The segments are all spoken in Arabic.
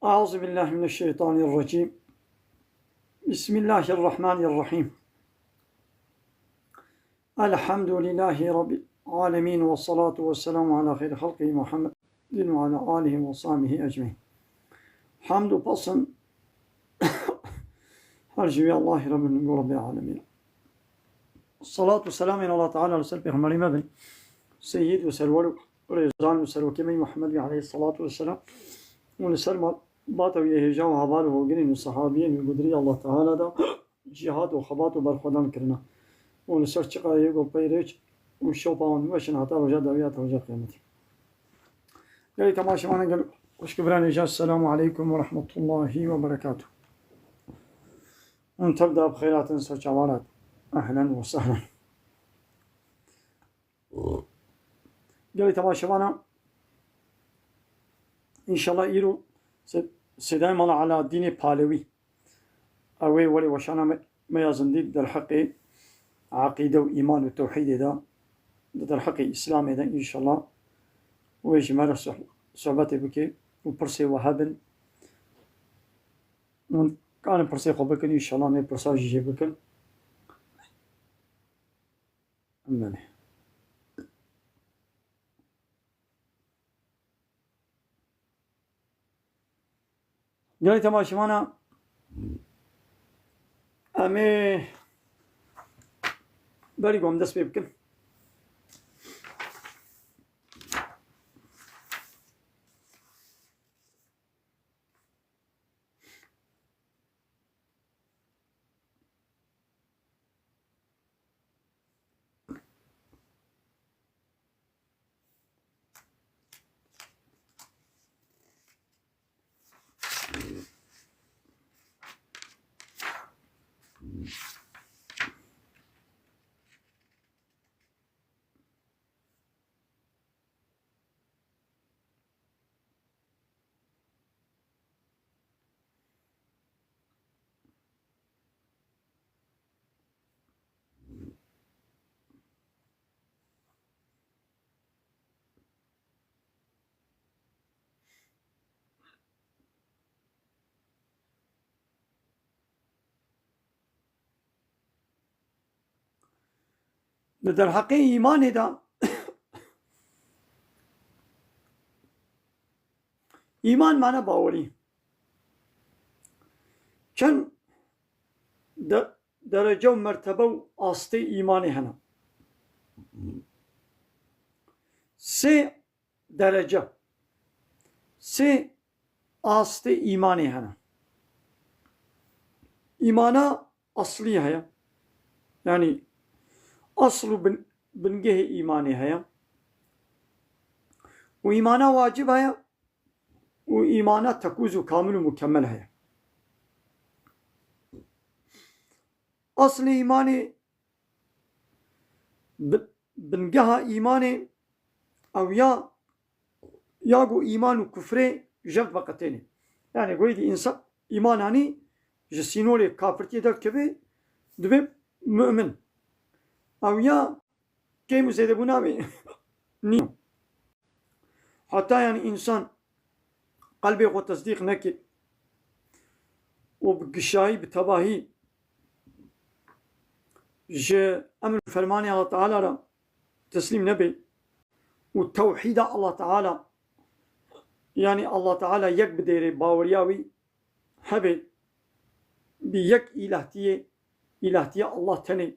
أعوذ بالله من الشيطان الرجيم. بسم الله الرحمن الرحيم. الحمد لله رب العالمين، والصلاة والسلام على خير خلقه محمد وعلى آله وصحبه أجمعين. حمد و pasën hargjëvi Allah i rabbi në rabbi alamin. Salatu salamin Allah Ta'ala lësër pejgamberi mëdhen Sejid vë sërwalu Rezan vë sërwa kemi Muhammedi alayhi salatu vë salam. Unë sërma bata vë jehirja vë havalu vë gërin vë sahabiyen vë gudri Allah Ta'ala da jihad vë khabat vë barkhodan kërna. Unë sërë qëka e go pejreq u shopa unë vëshën hata vë gjatë davijat vë gjatë kërmeti. Gëri të ma shëmanë gëllë وشكرا جزاك. السلام عليكم ورحمة الله وبركاته. أن تبدأ بخيرات سجوارات. أهلا وسهلا. قال تبا شبانا إن شاء الله إيرو سيدايم الله على دين بالوي أوي ولي وشانا ما يزنديد در حقي عقيدة وإيمان وتوحيد دا در حقي إسلام دا إن شاء الله ويجمال صحبتي بكي وبرسي وهابن كان برسي خوبكن إن شاء الله مي برساجي جيبكن أمني جاني تماشمانا أمي باري قوم دس بيبكن در حقي إيماني دا إيمان معنى باوري چند درجة و مرتبة و آستي إيماني هنا سه درجة سه آستي إيماني هنا إيمانا أصلي هيا يعني أصل بنجه إيماني هيا وإيمانا واجب هيا وإيمانا تكوز كامل ومكمل هيا. أصل إيماني بنجها إيماني أو ياغو إيمان وكفر جلد وقتين يعني قويد إنسان إيماناني جسينولي كافرتي در كبه دبي مؤمن أو يا كيمو زيده بنامي نيو حتى يعني إنسان قلبي وتصديق نكي وبقشاي بتباهي جه أمر فرماني الله تعالى را تسليم نبي والتوحيد الله تعالى يعني الله تعالى يك بديري باورياوي هبي بيك إلهتية الله تني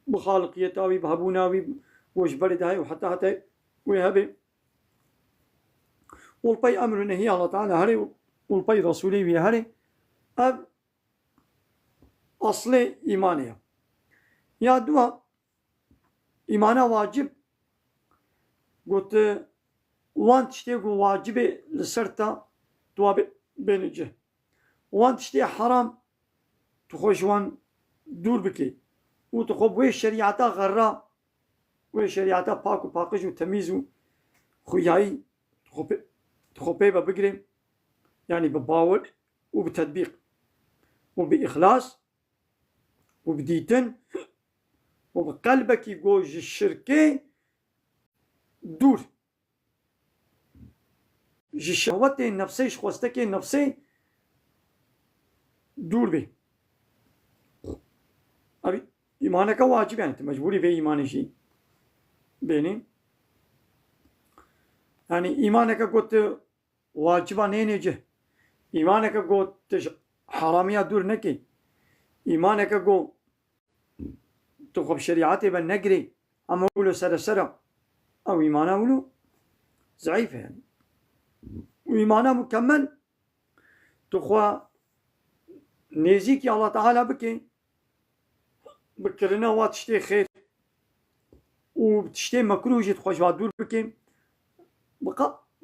بخالقيتاوي بهبوناوي وجبردهاي وحتى ويهبي والبي أمر نهي الله تعالى هري والبي رسولي ويهري أب أصل إيمانيا يا دوا إيمانا واجب قلت وان تشتيقو واجب لسرتا دوا بينجه وان تشتي حرام تخوش وان دور بكي وتخب وي شريعتا غرا وي شريعتا باك وباقج وتمييز خوياي تخبي ببقري يعني بباور وبتطبيق وبإخلاص وبديتن وبقلبك يقوج الشركة دور ji şehwetên nefsê ji xwestekên nefsê dûr bê. Ev îmaneke wacib yani tu mecburî vê îmanê jî bênî. Yani îmaneke got tu waciba nênêcih, îmaneke got tu ji haramiya dûr nekê, îmaneke got tu xwe bi şerîatê ve negirê em wilo seresera ew îmana wilo zayıf yani. İmana mükemmel tu xwe nêzîkî Allah Teala bike bikirina wa tiştê xêr û tiştê mekrûh jî tu xwe ji wa dûr bike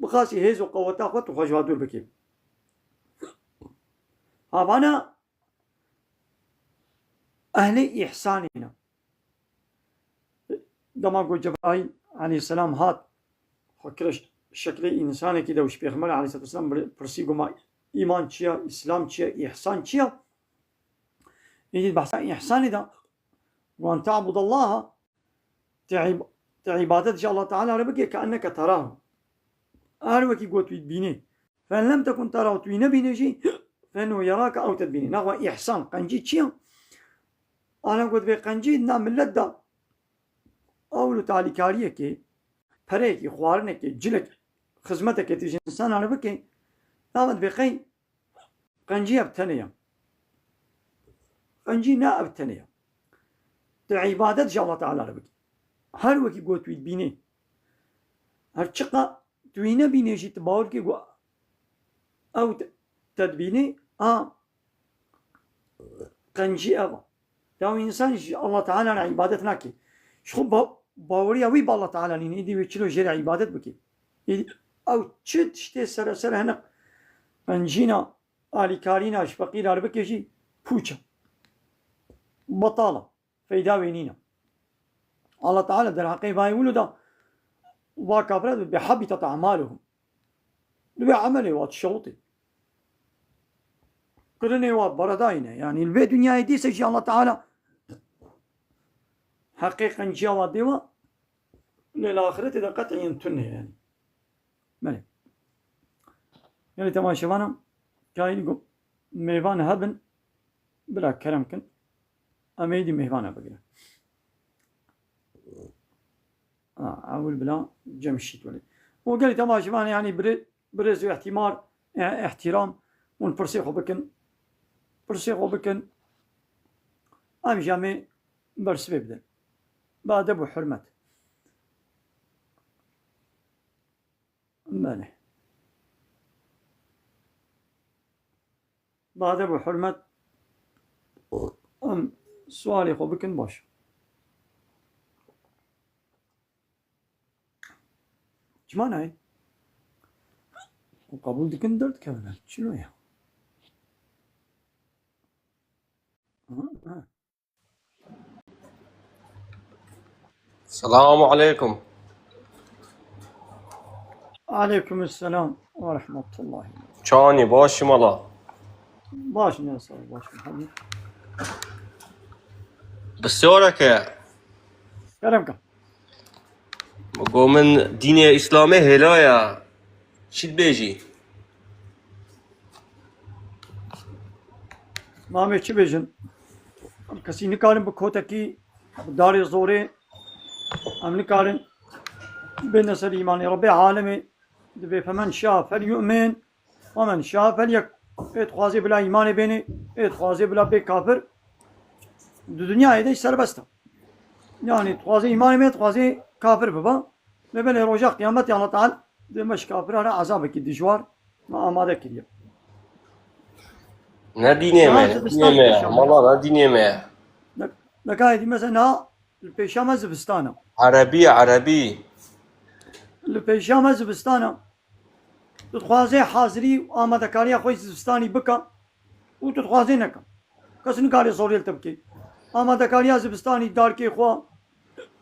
bixasî hêz û qeweta xwe tu xwe ji wa dûr bike. Havana ehlê îhsanê ne. Dema ku Cebraîl aleyhisselam hat xwe kire şeklê însanekî de û ji Pêxember aleyhisselatu vesselam pirsî goma îman çi ye, îslam çi ye, îhsan çi ye? Êdî behsa îhsanê de wan te'budallaha te îbadet ji Allah Teala re bike keenneke terahu. Her wekî got tu bînê. Fe lem tekun terahu tu nebînê jî فإنه يراك أو تدبيني نغوى إحسان قنجي تشيا أنا قلت في قنجي نا ملت دا أولو تعالي كاريه كي پريكي خوارنه كي جلك خزمتك كي تيجي إنسان أنا بكي نامد بقي قنجي أبتنيا قنجي نا أبتنيا تعبادت جا الله تعالى ربك هر وكي قوت ويد بيني هر چقا توينه بيني جي تباور كي أو تدبيني قنجي أبا داو إنسان الله تعالى عبادت ناكي شخو باوري أوي بالله تعالى نين إيدي ويشلو جري عبادت بكي أو تشد شتي سر هنا قنجينا آلي كارينا شفقير عربكي جي بوچا بطالة فيدا وينينا الله تعالى در حقيقة باي ولو دا وكافرات بحبطت أعمالهم بعمله واتشوطي قرني وبرداينه يعني البيت دنيا يديس شيء الله تعالى حقيقة جوا دوا للآخرة إذا قطع ينتنه يعني ملي يعني تمام شوانا كاين ميفان هبن بلا كلام كن أميدي ميفان بقى أول بلا جمشيت ولي وقال تمام شوانا يعني برز احترام ونبرسيخو بكن أم جامي برس بيبدأ بأدب وحرمة مانه بأدب وحرمة أم سؤالي خو بكن باش جمانه هاي وقبول دكن درد كمان شنو يا السلام عليكم. عليكم السلام ورحمة الله. شاني باشي مالا باش ناصر باش محمد بسيورك كلامك بقو من دين إسلامي هلايا شد بيجي مامي چی بیجن کسی نکارن بکوتا کی دار زوره ام نکارن بنصر ایمان رب عالمي دبي فمن شاء فليؤمن ومن شاء فليكفر اتخاذي بلا ايمان بيني اتخاذي بلا بي كافر الدنيا هيدا سربستا يعني اتخاذي ايمان بي اتخاذي كافر بابا لبل روجا قيامت الله تعالى دمش كافر على عذابك دجوار ما اماده كديا نه ديني مالا نه ديني ما لك هاي دي مثلا البيشامه زبستانه عربي البيشامه زبستانه تتخوازي حاضري وآمده كاريا خوي زبستاني بكا وتتخوازي نكا كسن كاري صوريل تبكي آمده كاريا زبستاني دار كي خوا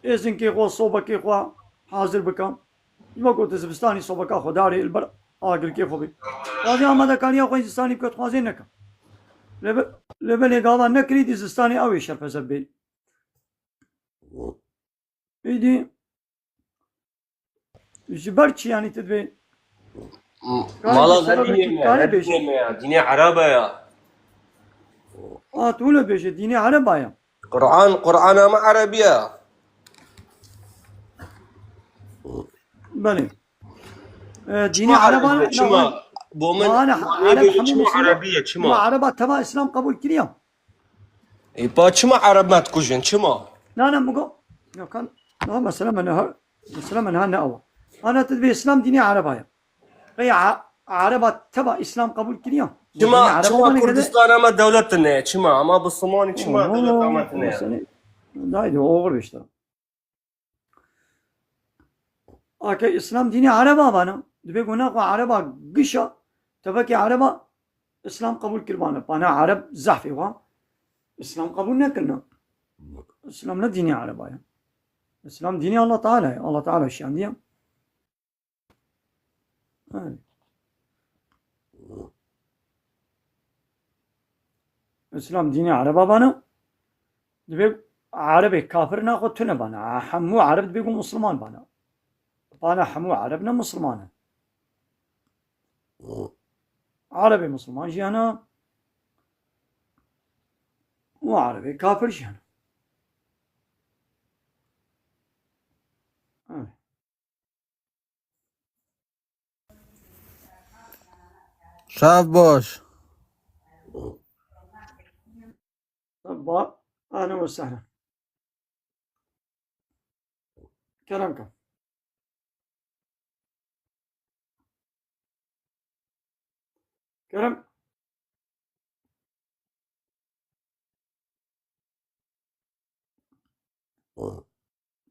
إذن كي خوا صوبة كي خوا حاضر بكا ما قلت زبستاني صوبة كا خوا داري البر آقل كي خوا بي خوازي آمده كاريا خوي زبستاني بكا تخوازي نكا لبن إقاضا نكري دي زبستاني أوي شرف زبين إيدي جبرتش يعني تدبي مالا سبب ديني كي ما كاري ديني بيجي ما ديني عربة يا تقول بيجي ديني عرب آية قرآن ما عربية بله ديني شما عرب عربية أنا شما نقول بومن ما أنا بومن عرب بيجي حمو شما مسلم عربية ما شما عرب تبع إسلام قبول كريم إيه با شما عرب ما تكوجن شما لا أنا مقول لو كان لا مثلا من هر مثلا من هنا أول أنا تدبي إسلام ديني عرب آية هي عرب تبع إسلام قبول كريم وديني عرب شما أنا كذا كردستان أما دولتنا شما أما بالصومالي شما دولة أوه أمتنا سنة دايد أوغر بيشتغل أكي إسلام ديني عربا بانا دبي قلنا عربا قشة تبكي عربا إسلام قبول كربانا بانا عرب زحفي وا إسلام قبول نكنا إسلام لا ديني عربا يعني. إسلام ديني الله تعالى الله تعالى الشان ديا إسلام ديني عربا بانا دبي عربي كافر ناخذ تنا بانا حمو عرب دبي يقول مسلمان بانا بانا حمو عربنا مسلمان عربي مسلمان جينا وعربي كافر جينا شاف باش طب أهلا وسهلا كلامكم كلام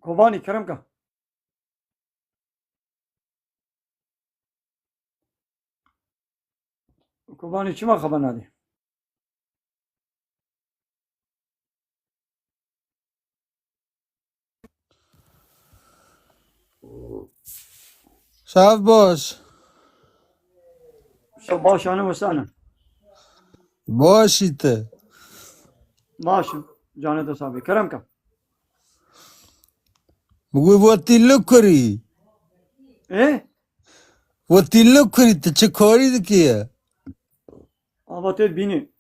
كوباني كلامكم كوباني شو ما خبرنا دي شاف باش شباش أهلا وسهلا باشی ته ماشي جانت صاحبي كلامكم بگوی وطیلو کری إيه وطیلو کری ته چه کاری دکیه أبغى بيني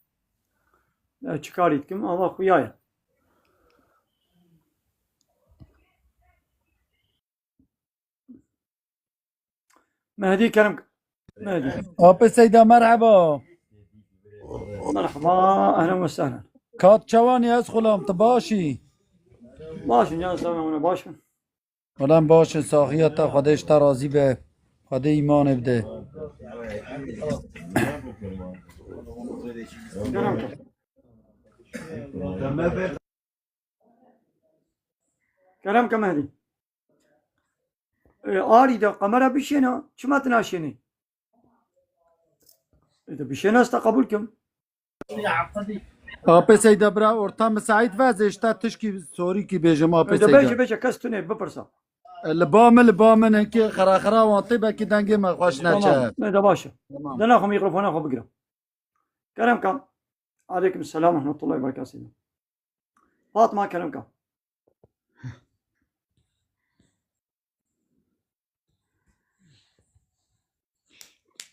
çıkarıydım ama kuyaya. مهدي كلام مهدي آب سيدا مرحبا مرحبا أهلا وسهلا كات چوانی از خلام تباشی باشن جان سلام باشن ولن باش ساخیت خودش ترازی به خود ایمان بده كلامكم كلامكم مهدي آری دا قمرة بشينا شو ما تناشيني إذا بشينا استقبل كم آب سيدا برا ortam سعید وزشتا تشکی سوری کی بیجم آب إذا بيجي سيدا بيجي كستني ببرسا لبامن که خراخرا وانطی با کی دنگی ما خوش تمام نچه إذا باشا تمام دنا أخو ميكروفون أخو بقرا كلامكم عليكم السلام ورحمة الله وبركاته فاطمة كلامكم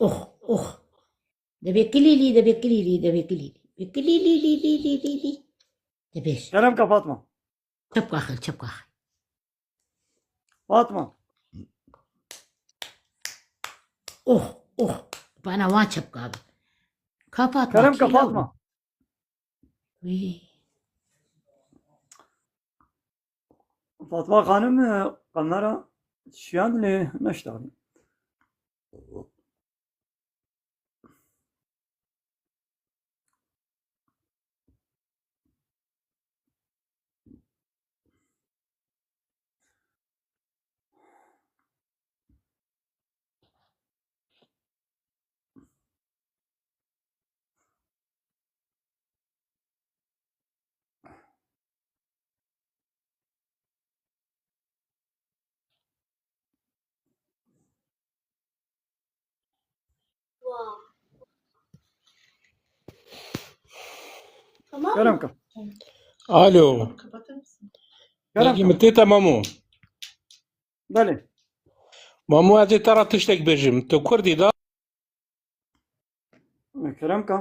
أخ ده بيكليلي ده بيكليلي ده بيكليلي بيكليلي لي لي لي لي لي ده بيش كلامكم فاطمة شبكة أخي شبكة أخي فاطمة أخ أنا وان شبكة كفاطمة كلامكم فاطمة وي فاطمة خانم قمرة شيان اللي نشتغل كلامكم الو باقي كلامكم متى مامو بله مامو هذه ترى تشتك بجم تو كردي دا کرم کا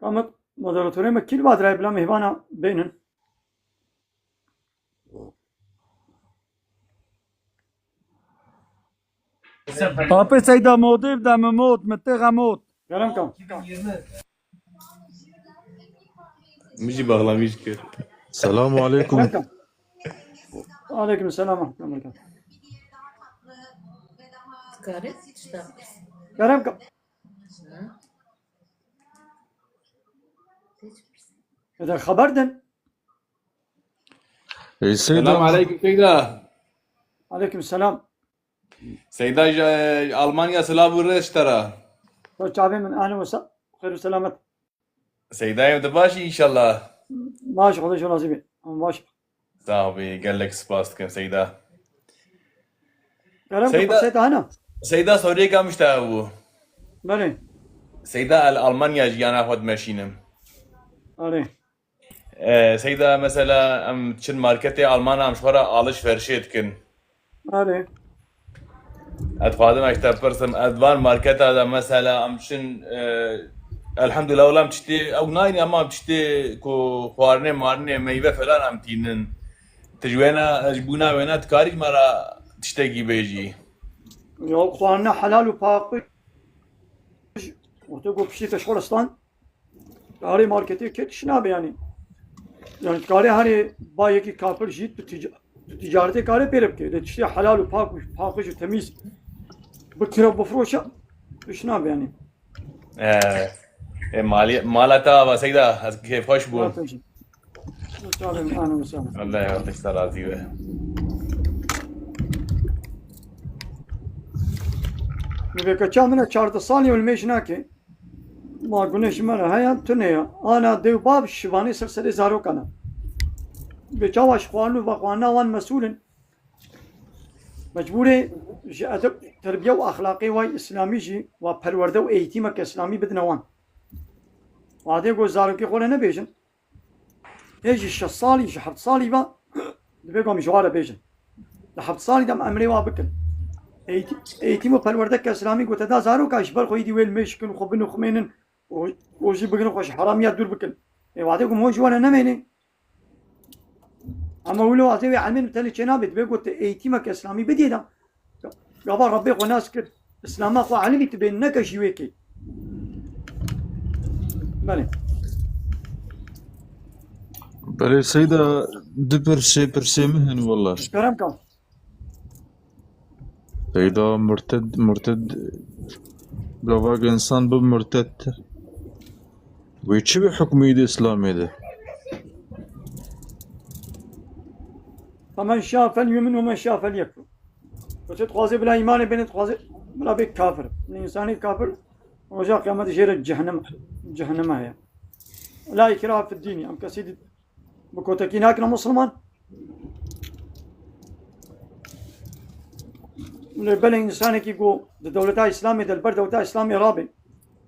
قامت مدراتوری مکیل بعد رای بلا مهوانا بینن طابي سيدة موضيف ده مموت متغى موت کرم کا مجي bağlamış ki. Selamun aleyküm. کرم کا Aleyküm selam ورحمة الله وبركاته Скажи, что? کرم کا اذا خبردن Ey Selam Seyda. aleyküm Seyda. عليكم السلام Seyda Almanya selamı reştara. تعبين من اهلا وسهلا خير وسلامة Seyda evde başı inşallah. ماشي خذ شو نصيبي ماشي Tabii geldik spastıkın Seyda. كلام سيدة. بسيطة هنا Seyda soruya kalmış da bu. بلي Seyda Almanya jiyana xod meşinim. علي Seyda mesela em çin markete Almanya am şvara alışveriş etkin. علي Etfadım işte pırsım edvan markete da mesela am çin elhamdülillah olam çişti o nayni ama çişti ku xwarne marne meyve falan am tinin. Tejwena ejbuna vena tkari mara tişteki beji. يا اخواننا حلال وباقي وتقول بشي تشغل اصلا كاري ماركتي كيت شناب يعني كاري هاني بايكي كافر جيت تجارتي كاري بيرب كي تشتري حلال وباقي وتميز بكره بفروشه شناب يعني Malata ve Seyda keyif hoş لا bu. تمشي تعال اهلا وسهلا Allah yardımcı salazi ve. نبيك كاملة شارت صالي والميشناكي ما قلناش مرة هيا تنيا أنا ديو باب الشباني سلسلة زاروك أنا بجواش خوانو وخوانا وان مسؤول مجبوري أدب تربية وأخلاقي واي إسلامي جي وبرورده وإيتيمك إسلامي بدنا وان وعادي يقول زاروكي قولنا نبيجن يجي الشصالي شحبت صالي با دبيقوا مجوارة بيجن لحبت صالي دم أمري وابكن eğitim ve perverdek İslami gote da zaro ka işbal khoy di wel meşkin khobin khumenen o ji bugün khoş haram ya dur bakın vade ko moj wana nameni ama ulo ate ve almen tali cenabet be gote eğitim ve İslami bedida gaba rabbi qonas kir İslam'a xo alimi tibenne ka jiweki bale Bale Seyda perse mehen والله. karam kam Seyda murted Gavak insan bu murtedtir. Bu içi bir hükmüydü İslamiye'de. فمن شاء فليؤمن ومن شاء فليكفر وتتخاذ بلا إيمان بين تخاذ بلا بيك كافر الإنسان كافر وجاء قيامة شير جهنم هي لا إكراه في الدين أم كسيد بكوتكين هاكنا مسلمان بل إنسان كي جو دولة إسلامي دل دولة إسلامي رابي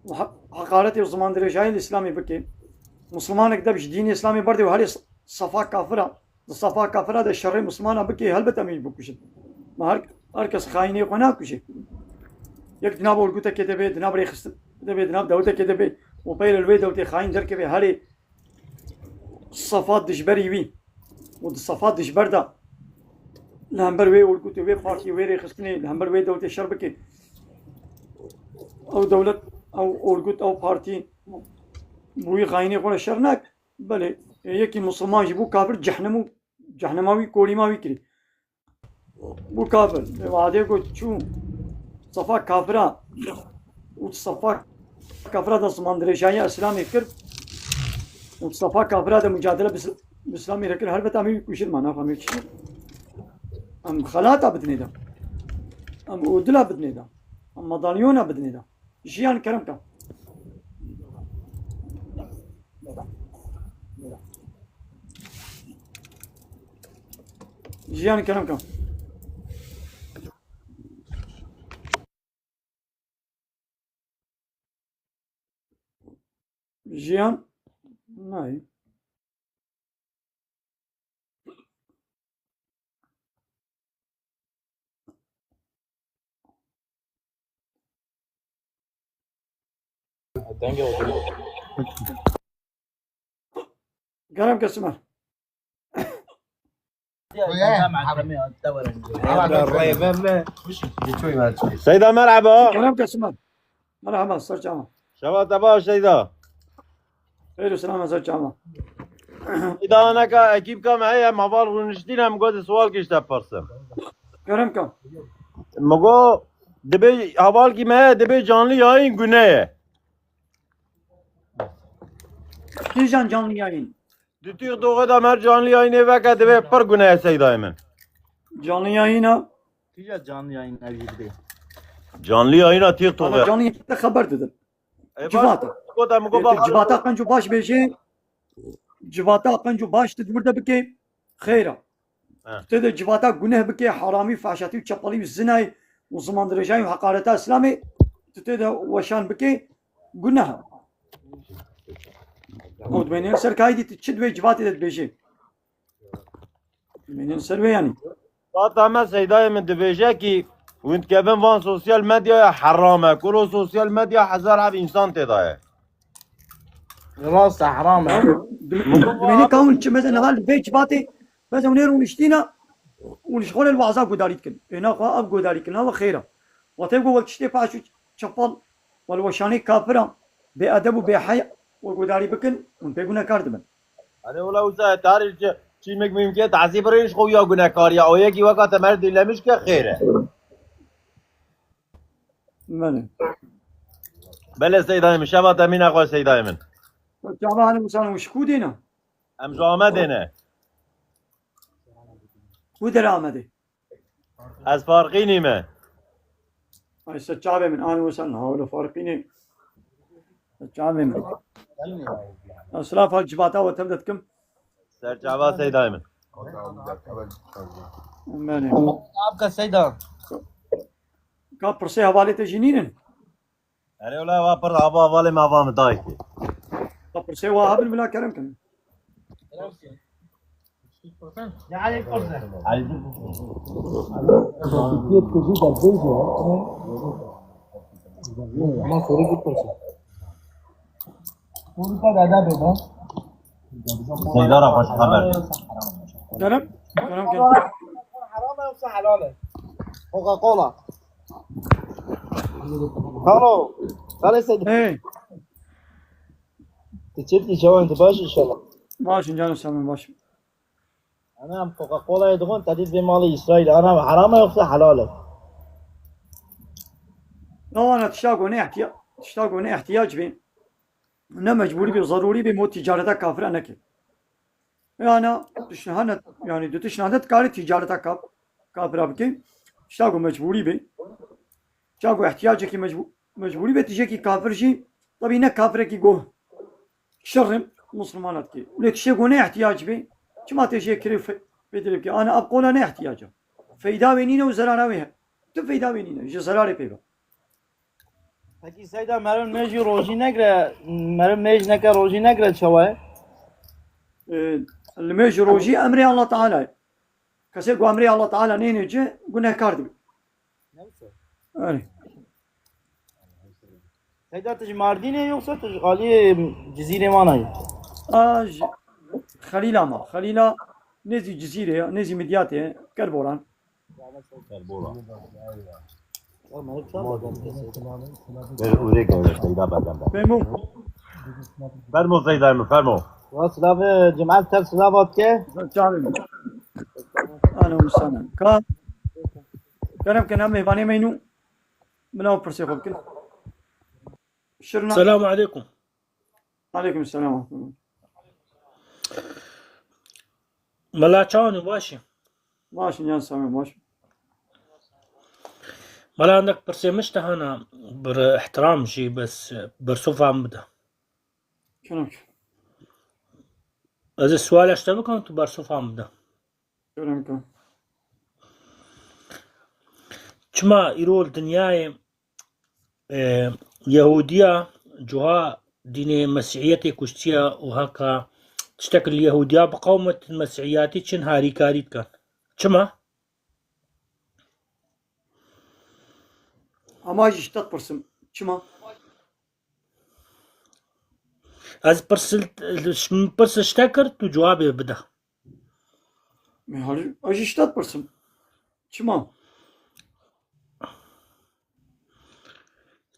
وحقارتي وزمان درجاي الإسلامي بكي مسلمانك دبش دين إسلامي بردي وهالي صفا كافرة صفا كافرة ده الشر مسلمانة بكي هل بتأمين بكوشت ما هركس خايني قناة كوشي يك جناب ولقوتا كتبه جناب ريخست كتبه جناب دولة كتبه وبيل الوي دولة خاين در كبه هالي صفات دشبري وي والصفات دشبر ده لهمبر وي ولقوتا وي بارتي وي ريخستني لهمبر وي دولة الشر بكي او دولة او ولقوت او بارتي بوي خايني قناة شرناك بله یکی مسلمان جی بو کافر جهنماوی کوریماوی کری بو کافر وعده کو چو صفا کافرا و صفا کافرا da smandırıcayı İslam'ı kır و صفا kafra da mücadele İslam'ı kır her bet amir kuşir mana famir kişi am khalata بدني ده am udla بدني ده am madalyona بدني ده جيان كرمكم جيان كرمكم جيان ناي كرمك اسمع سيدة مرحبا. كرمك اسمع مرحبا صار جامع شباب تبا سيدة. خير وسلامة صار جامع إذا أنا كأكيد كم هي مبالغ ونشتين هم قد سؤال كيش تبرسم. كرمكم مگو دبی حوال کی میں دبی جانلی آئی گناه ہے. كي جان canlı yayın Dütüyor doğu da mer canlı ayı ne vaka debey per günah ہے سيدة ایمن. canlı yayına Canlı ayı na tiyik ama doğu. canlı yayında haber dedim Civata Ko da mego bak. Civata kancu baş beşi Civata kancu baş dedi burada bike خيرا تدي جواتا جنه بكي حرامي فحشاتي وشبالي والزنا وزمان درجاي وحقارتها اسلامي تدي وشان بكي جنه ود بينين سر كايدي تشد وي جواتي بيجي بينين سر يعني Hatta ama سيدة ایمن دبیجه کی وانت کبن وان سوسیال مدیا حرامه. کلو سوسیال مدیا هزار عب انسان تدایه. راسه حرامه. بينين كون مثلا هذا البيت جواتي بس ونيرون اشتينا ونشغل الوعظات قداريت كن هنا قا اب قداريت كن هذا خيره وتبقى وتشتي فاشو شفال والوشاني كافرة بأدب وبحياء والقداري بكن ونبقونا كاردمن hani ola uza tarih çimek mümkün تعذيب ريش خويا günahkar ya. O yeki vakat mer dilemiş ki خيره. ماله بله سيدة ایمن شباب تمین اقوى سيدة ایمن. جابا على مسان وشكو دينا ام جامه دینه. ودر آمده از فارقی نیمه. هاي سجابة من آن وسن هاولو فارقيني سجابة من أسلاف هالجباتا وتبدتكم سرچاوا سيدة ایمن. ماله आपका सईदा كاب برسي حوالي تجينين hani ola vapar hava havalı mavam dayı ki. كاب برسي وهابن بلا كرم كن سيدة را خوش خبر. كرم كرم كن حرامه يوصل حلاله كوكا كولا الو قال سيدي ايه تشيلتي شو انت باش ان شاء الله باش جانو سامن باش انا كوكا كولا يدخل تديد بمال اسرائيل انا حرامه يوصل حلاله لا أنا تشتاقون احتياج بين أنا مجبوري بي ضروري بموت تجارتها كافر أنا كي أنا تشنهانت يعني دو تشنهانت كاري تجارتها كافر أبكي تشتاقون مجبوري بي تشتاقون احتياجك مجبوري بي تجيكي كافر شي طبعا إنك كافر كي جوه شرم مسلمانات كي ولك تشتاقون احتياج بي كما تجي كريف بدري بكي أنا أقول أنا احتياجه فايدة بينينا وزرارة ويها تفايدة بينينا يجي زرارة بيبا Peki Seyda merhum meci roji negre merhum meci neke roji negre çavay الميج روجي أمري الله تعالى كسيق أمري الله تعالى نين يجي قلنا كاردب أي Seyda tij Mardin'e yoksa tij Ali Cizire manayı آج خليلا ما خليلا نزي جزيرة نزي مدياتي كربوران بيمو فرمو سيدة ایمن فرمو. وصلاف جمعة تل صلافات ke جعلنا أنا ومسانا كان أمي باني مينو منو برسي خبكن شرنا السلام عليكم. عليكم السلام ورحمة الله ملاچان باشی. ماشي جان سامي ماشي ولا عندك برسمش تهانا بر احترام شي بس برصوفة عمدا كلامك از السؤال اشتبك انت برصوفة عمدا كلامك چما ايرول دنياي يهودية جوها دين مسيحيتي كشتيا وهكا تشتكل اليهودية بقومة المسيحياتي چن هاري كاريت كان چما أما جشتت برسم كما از برس اشتكر تو جوابي بدا مهار أجشتت برسم كما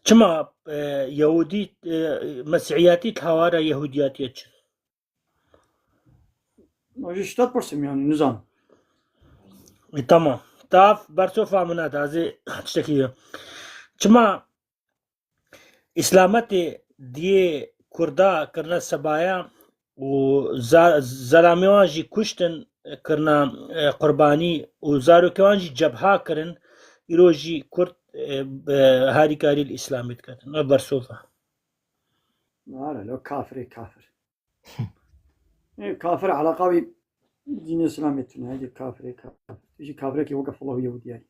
چما يهودي مسيحياتي تهوارا يهودياتي چن أجشتت برسم يعني نظام تمام تعرف برصوفة منات هذه تشتكي چما اسلامتي دي كردا كرنا سبايا وزراميوانجي كشتن كرنا قرباني وزاروكيوانجي جبهة كرن يروجي كرد هاري كاري الإسلامي كرن برصوفة لا لو كافر كافر كافر على قوي دين الإسلامي هذه كافر كافر يجي كافر كي وقف الله يهودي يعني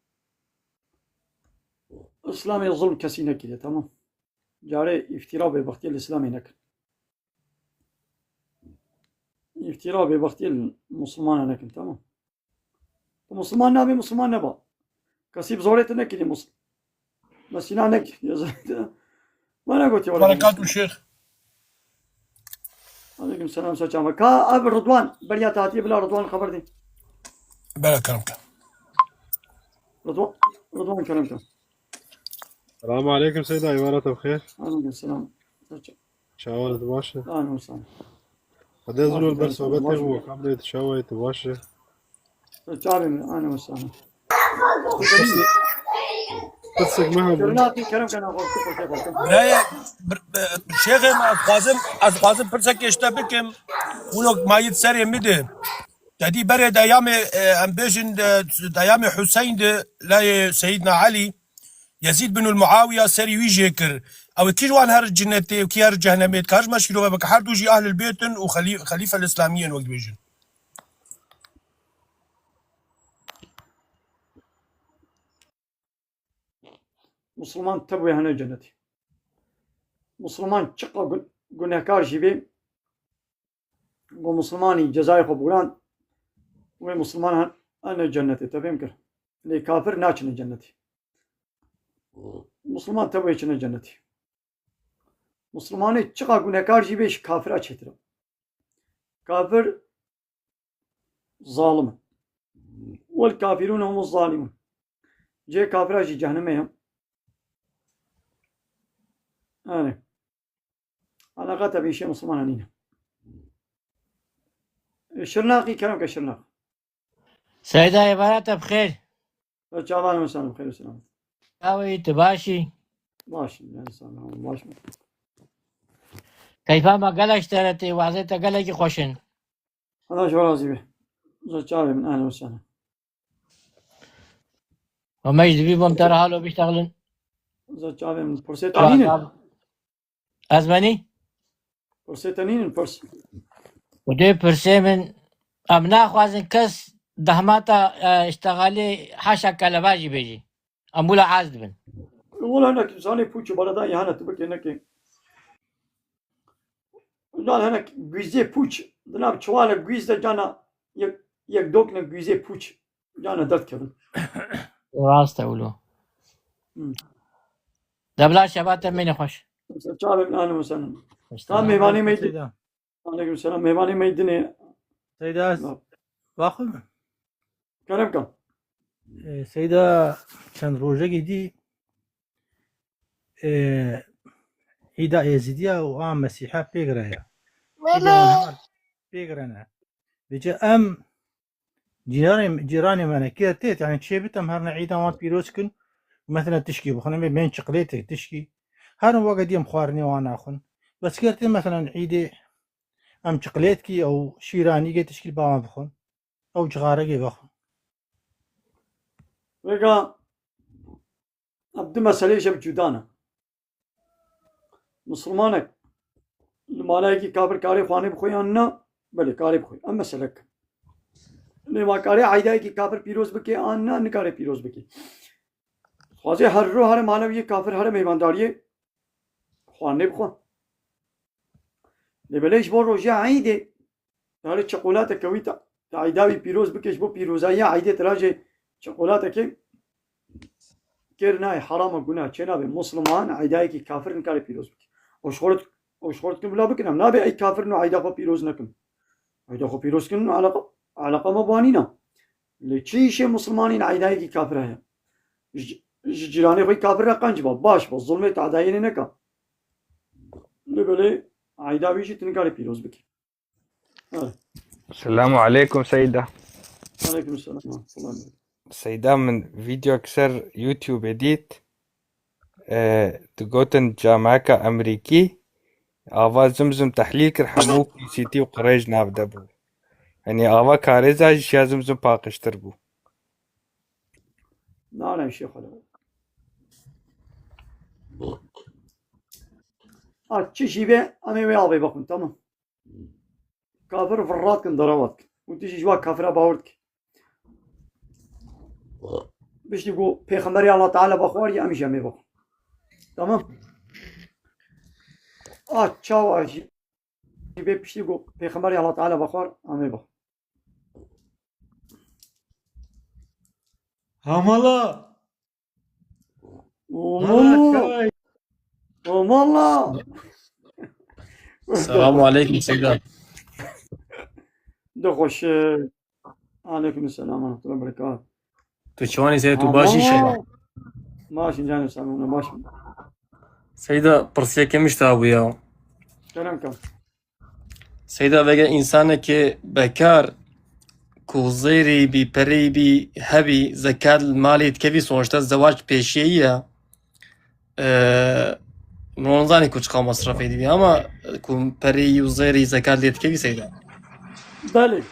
إسلامي ظلم كسينة كده تمام جاري افتراء ببختي الإسلامي نك افتراء ببختي المسلمان نك تمام مسلمان نبي مسلمان نبا كسيب زورت نك دي مسلم بس هنا نك يا زلمة ما أنا قلت يا ولد بركاته الشيخ. عليكم السلام سلام كا أب رضوان بريا تاتي بلا رضوان خبر دي بلا كلامك. رضوان كلامك السلام عليكم سيدة عمارة بخير. عليكم السلام شاورت باشا. أهلا وسهلا هذا زول البرس وبتهم وقبل تشاوي تباشا. تعالى أهلا وسهلا قصك معهم. كلامك كلام كان أقول لا شيخ از قاسم پرسک اشتا بکم اونو مایت سری میده تدی بره دایام امبیشن دایام حسین لا سيدنا علي يزيد بن المعاوية سري ويجي كر او كي جوان هر جنتي وكي هر جهنميت كارج مشكلة بك حردو جي اهل البيت وخليفة الاسلاميين وقت بيجن مسلمان تبوي هنا جنتي مسلمان شقة قلنا كارشي بي ومسلماني جزائر قبولان ومسلمان أنا جنتي تفهم كر اللي كافر ناچن جنتي مسلمان تبوي چن جنتي مسلماني شقة قلنا كارشي بيش كافر أشترا كافر ظالم والكافرون هم الظالمون جي كافر أجي جهنمهم أنا علاقة بشيء مسلمان أنينا الشرناقي كلام كالشرناق سيدة عبارات بخير جعلنا مساء بخير وسلام أوي تباشي ماشي يعني سلام ماشي كيفما قال اشتريتي وعزيت قال لك خوشن هذا شو رازي به جعل من أهلا وسهلا ومجد بيبهم ترى هالو بيشتغلن جعل من فرصة أنينا أزمني فرصة أنينا فرصة ودي برسي من أمنا خوازن كس دهماتا اشتغالي حاشا كالباجي بيجي أمولا عازد بن والله هناك إنساني بوچو بلدا يهانا تبكي هناك قال هناك جوزي بوچ دناب چوالا جوز دا جانا يك دوكنا جوزي بوچ جانا درد كبن راست أولو دبلا شبات مني خوش جعل من أهلا وسهلا كان ميواني ميدي عليكم السلام ميواني ميدني سيدة واخد كلام كم سيدة چند روزه دی عيدا يزيدية و عام مسيحة بيقرايا بيقرانا بيجا أم جيراني مانا كده تيت يعني تشيبتم هرنا عيدا وانت بيروسكن مثلا تشكي بخنا بين شقليتك تشكي هرنا وقت يوم خوارني وانا اخن بس كرت مثلا عيدي ام شقليتكي او شيراني جي تشكي باما بخن او جغارة جي بخن ويقا عبد مسألة شب جدانا مسلمانك لما يجي كافر كاري خواني بخوي أنا بله كاري بخوي أما سلك لما كاري عيدا يجي كافر بيروز بكي أنا نكاري بيروز بكي خوازي هر رو هر مانوي كافر هر ميوانداري خواني بخوا لبلش بو روجي عيدي هر شوكولاتة كويتا عيداوي بيروز بكيش بو بيروزايا عيدي تراجي شوكولاتة كي كيرناي حرام قناه چنابي مسلمان عيداي كي كافر نكاري بيروز بكي وشخورتكم بلا بكنام نابي اي كافر نو عيدا خو بيروز نكم عيدا خو بيروز كن علاقة مبانينا لچي شي مسلمانين عيداي كي كافر هيا جيراني خوي كافر قنج باش بالظلم تعداين نكا لبلي عيداوي شي تنكاري بيروز بكي السلام عليكم سيدة. عليكم السلام ورحمة الله وبركاته. سيدة من فيديو أكثر يوتيوب إديت تقوتن جامعة أمريكي آوا زمزم تحليل كر حموك سيتي وقريج نافدبو يعني آوا كاريزا شيا زمزم باقشتر بو. نعم شيخ تشي بي أمي ويابي بكم تمام كافر فراتك ضرباتك وتجي جوا كافر باورتك باش تقول بيغمبري الله تعالى بخواري أمي جامي بكم تمام تشاو جي باش تقول بيغمبري الله تعالى بخوار أمي بكم Hamala. والله السلام عليكم سيدة. دخش عليكم السلام ورحمة الله وبركاته. تشواني سيدة تباشي شيء. ماشي جانب سامونا ماشي. سيدة برسيا كمش تابويا. كلام كم. سيدة بقى إنسانة كي بكار كوزيري بي بري بي هبي زكاة المالي تكفي صوشتا الزواج بيشية منظاني كوش قام مصرفي دي أما كون بري وزيري زكاة لي تكفي سيدة. بله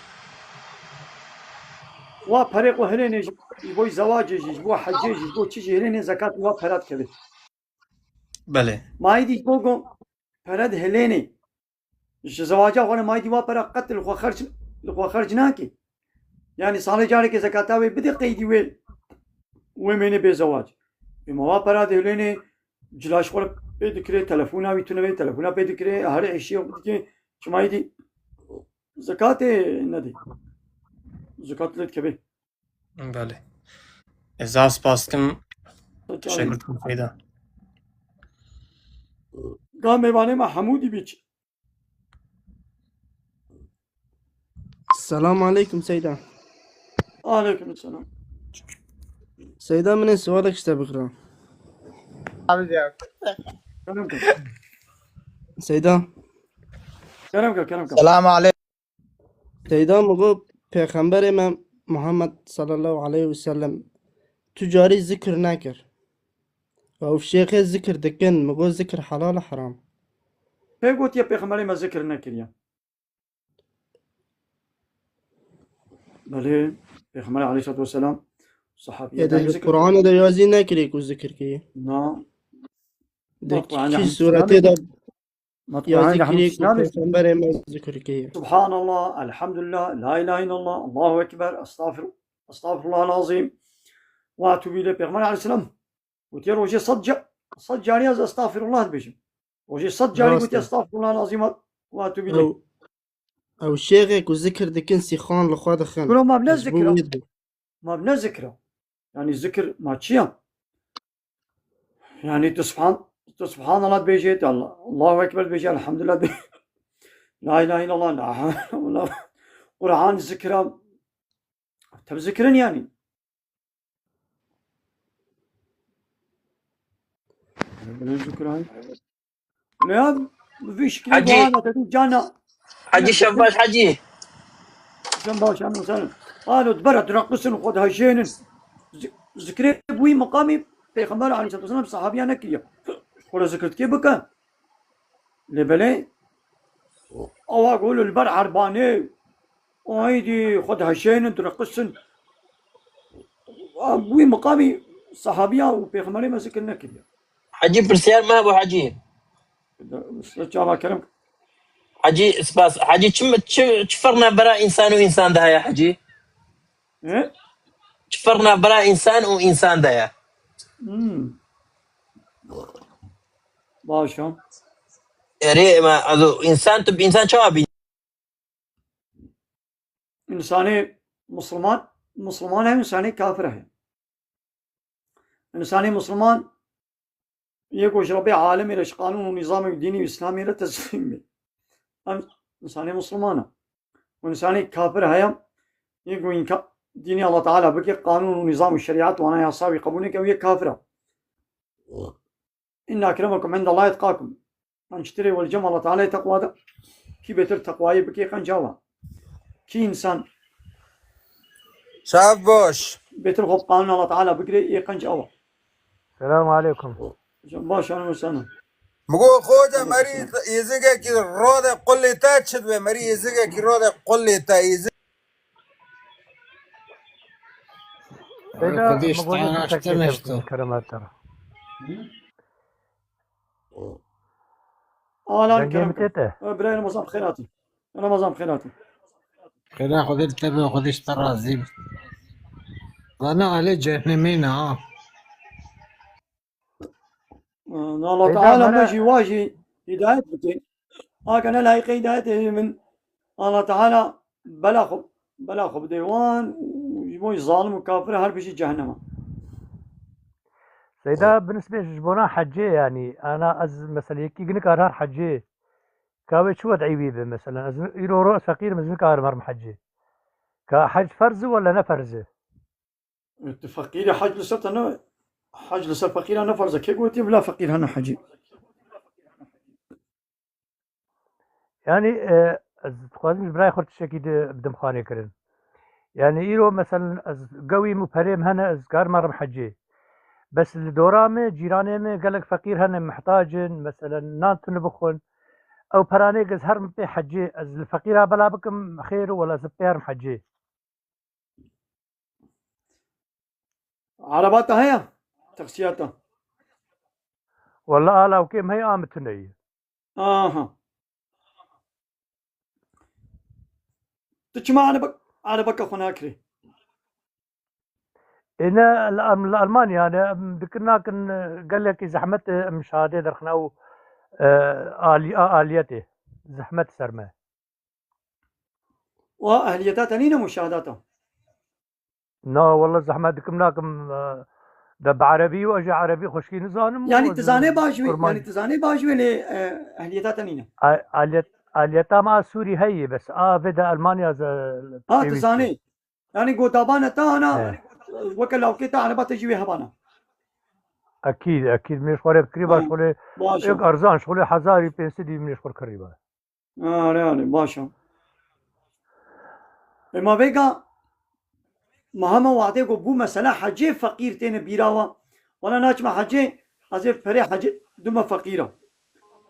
وفريق وهلين يبوي زواج يجبو حج يجبو تشي هلين زكاة وفراد كذا. بله. ما يدي بوجو فراد هليني. زواجه وانا ما يدي وفراد قتل وخرج ناكي. يعني صالح جاري كي زكاة وي بدي قيدي ومن بزواج. بما وفراد هليني جلاش خور بيدكري تلفونا ويتوني تلفونا بيدكري هر عشي وبدي شو ما يدي زكاة ندي. زكاة لتكبي. بله. إذا سباستكم شكرتكم سيدة. قام ميوانه ما حمودي بيش. السلام عليكم سيدة. عليكم السلام. سيدة من سؤالك اشتبقرا. كلامك. سيدة. كلامك. السلام عليكم. سيدة مغو پیغمبر من محمد صلى الله عليه وسلم تجاري ذكر ناكر. او شيخ ذكر دكن مغو ذكر حلال حرام. قلت يا پیغمبر ما ذكر نكريا. بله پیغمبر عليه الصلاة والسلام صحابي إذا القرآن ده يازي نكري كو ذكر كي. نعم. دك شي سورة ده يازي كري كو نعم. پیغمبر ما ذكر كي. سبحان الله الحمد لله لا إله إلا الله الله أكبر أستغفر الله العظيم وأتوب إليه پیغمبر عليه السلام قلت يا روجي صد جاري أستغفر الله بيجم روجي صد جاري قلت أستغفر الله العظيم وأتوب إليه او شيخ كو ذكر دكن سيخان لخواد خان. كلهم ما بنذكره ما بنذكره يعني الذكر ما تشيا يعني سبحان الله بيجيت الله أكبر بيجي الحمد لله لا إله إلا الله لا حول ولا قرآن ذكره تبذكرن يعني لا فيش كلام جانا حجي شباش حجي شباش أهلا وسهلا قالوا تبرد رقصن وخذ هالشين ذكري بوي مقامي پیغمبر عليه الصلاة والسلام صحابيانا كيا ولا ذكرت كيف بكان لبلي أو أقول البر عرباني وهيدي خذ هالشين ترقصن بوي مقامي صحابية وبيغمري ما سكن نكبيا حجي برسيان ما ابو حجي الله كرمك حجي سباس حجي تشفرنا براء انسان وانسان ده يا حجي ايه تشفرنا براء انسان وانسان ده يا باشا ري ما ازو انسان تب انسان شوابي إنساني مسلمان هم إنساني كافر هم إنساني مسلمان يقول ربي عالمي ليش قانون ونظام ديني وإسلامي لا تسليمي إنساني مسلمانة وإنساني كافر هم يقول إن ديني الله تعالى بكي قانون ونظام والشريعات وأنا يصاوي قبولك وهي كافرة إن أكرمكم عند الله يتقاكم أنشتري والجمع الله تعالى تقوى ده كي بيتر تقوى بكي قنجاوا كي إنسان شاف باش بيتر غب قانون الله تعالى بكري يقنجاوا السلام عليكم. باش أنا وسهلا مقول خوجة مري يزقك كي روضة قل لي تاتشد مري يزقك كي روضة قل لي تا يزق قديش طعنة اشتمشتو كرامات ترى أهلا كرمك براي رمضان خيراتي رمضان خيراتي خيرا خذ التبع خذ اشترى زيب أنا عليه جهنمين الله تعالى ماشي واجي هداية بتي كان لها هداية من الله تعالى بلاخو بديوان ويجيبون ظالم وكافر هل بيجي جهنم سيدا بالنسبة لجبونا حجي يعني أنا أز مثلا يكي قنك أرهار حجي كاوي شو دعيبي به مثلا أز يرو رأس فقير مزنك أرهار محجي كحج فرز ولا نفرز؟ فقير حج لسرت أنا حج لسر فقير أنا فرز كي قلت بلا فقير أنا حجي يعني از تخوازم براي خورت شكيد بدم خاني كرن يعني إيرو مثلا از قوي مبهرم هنا از كار مرم حجي بس الدورامي جيراني قالك فقير هنا محتاجن مثلا نانتن بخون او براني قز هرم بي حجي از الفقير بلا بكم خير ولا زبير محجي عرباتها هي تخسياتها والله لو كيم هي آمتني تجمع على بك هناك إن الألمانيا أنا ذكرنا كن قال لك زحمة مشاهدة درخنا آليته زحمة سرمة وأهليتها تنين مشاهداتها لا والله زحمة ذكرنا كم دب عربي وأجي عربي خشكي نزانم يعني تزاني باجوي يعني تزاني باجوي لأهليتها تنين آليتها مع سوري هي بس بدا ألمانيا تزاني يعني قوتابانا تانا وكل لو كنت على بتجي هبانا أكيد من شغله بكريبا شغله يك أرزان شغله حزاري بينسدي من شغل كريبا ريالي باشا ما بيجا مهما وعده بو مثلا حجي فقير تين بيراوا ولا ناجم حجي أزيف فري حجي دوما فقيرة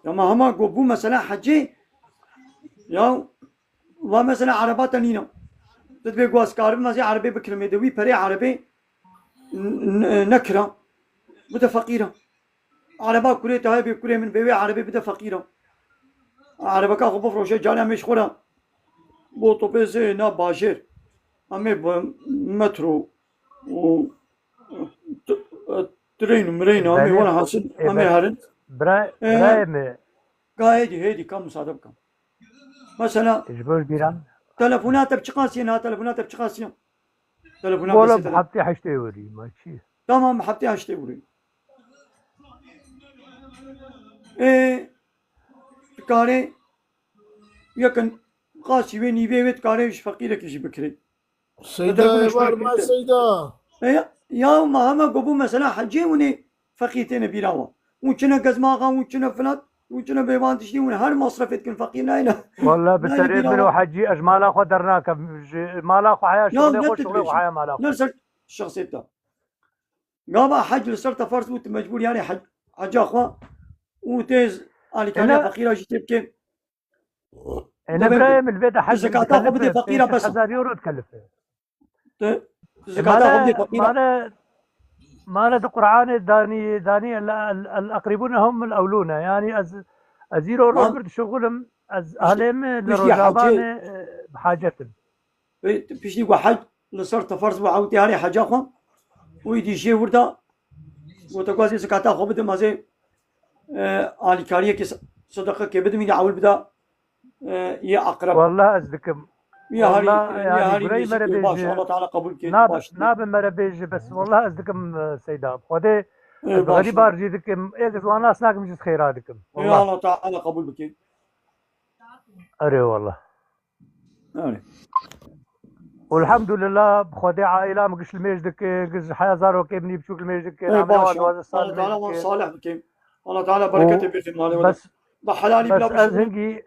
يا مهما بو مثلا حجي يا ومثلا عربات نينا تدبي قواس كارب ما زي عربي بكلمة دوي فري عربي نكرة بده فقيرة عربا كوري تهاي بكوري من بيوي عربي بده فقيرة عربا كا خبف روشة جانا مشغولة بوتو بيزي نا باجر أمي مترو و ترين ومرين أمي وانا حاسن أمي هارن براي هيدي كم مصادب كم مثلا إجبار بيران تلفونات بشقاسية تلفونات بشقاسية تلفونات ولا بحطي حشتي وري ماشي تمام بحطي حشتي وري كاري يكن قاسي ويني بيت كاري مش فقيرك يجي بكري سيدا ما سيدا يا ما هم قبو مثلا حجي وني فقيرتين بيراوا وشنا قزماغا وشنا فلات وشنا بيبان تشتي ون هر مصرفتكن فقير لا والله بالتريد منو حجي اجمال اخو درناك مال اخو حياه شغله وحياه مال اخو نرسل شخصيته قابا حج لصرت فرض وانت مجبور يعني حج اخو وتيز اللي كان فقيره جيت كيف انا ابراهيم البيت حج زكاتها بدي فقيره بس 1000 يورو تكلف زكاتها بدي فقيره ما ند قرآن داني الأقربون هم الأولون يعني أزيرو روبرت شغلهم از أهلهم لروجابان بحاجتهم بيشتي واحد لصار تفرز وعاوتي هاري حاجة خو ويدي شيء وردا وتقاسي سكاتا خو بدم هذا على كاريه كي صدقة كي بدم يعول بدا يا أقرب والله أصدقكم يا هاري يعني يا هاري بري باش الله تعالى قبول كي ناب مربيج بس والله أصدقكم سيدا خدي غريب أرجيكم إيه وانا أسناك مش خيراتكم يا الله تعالى قبول بك أري والله أري والحمد لله بخدي عائلة مقش الميجدك قش حياة زارو كيبني بشوك الميجدك الله تعالى صالح بك الله تعالى بركة بيت المال بس بحلالي بس بلا أزهنجي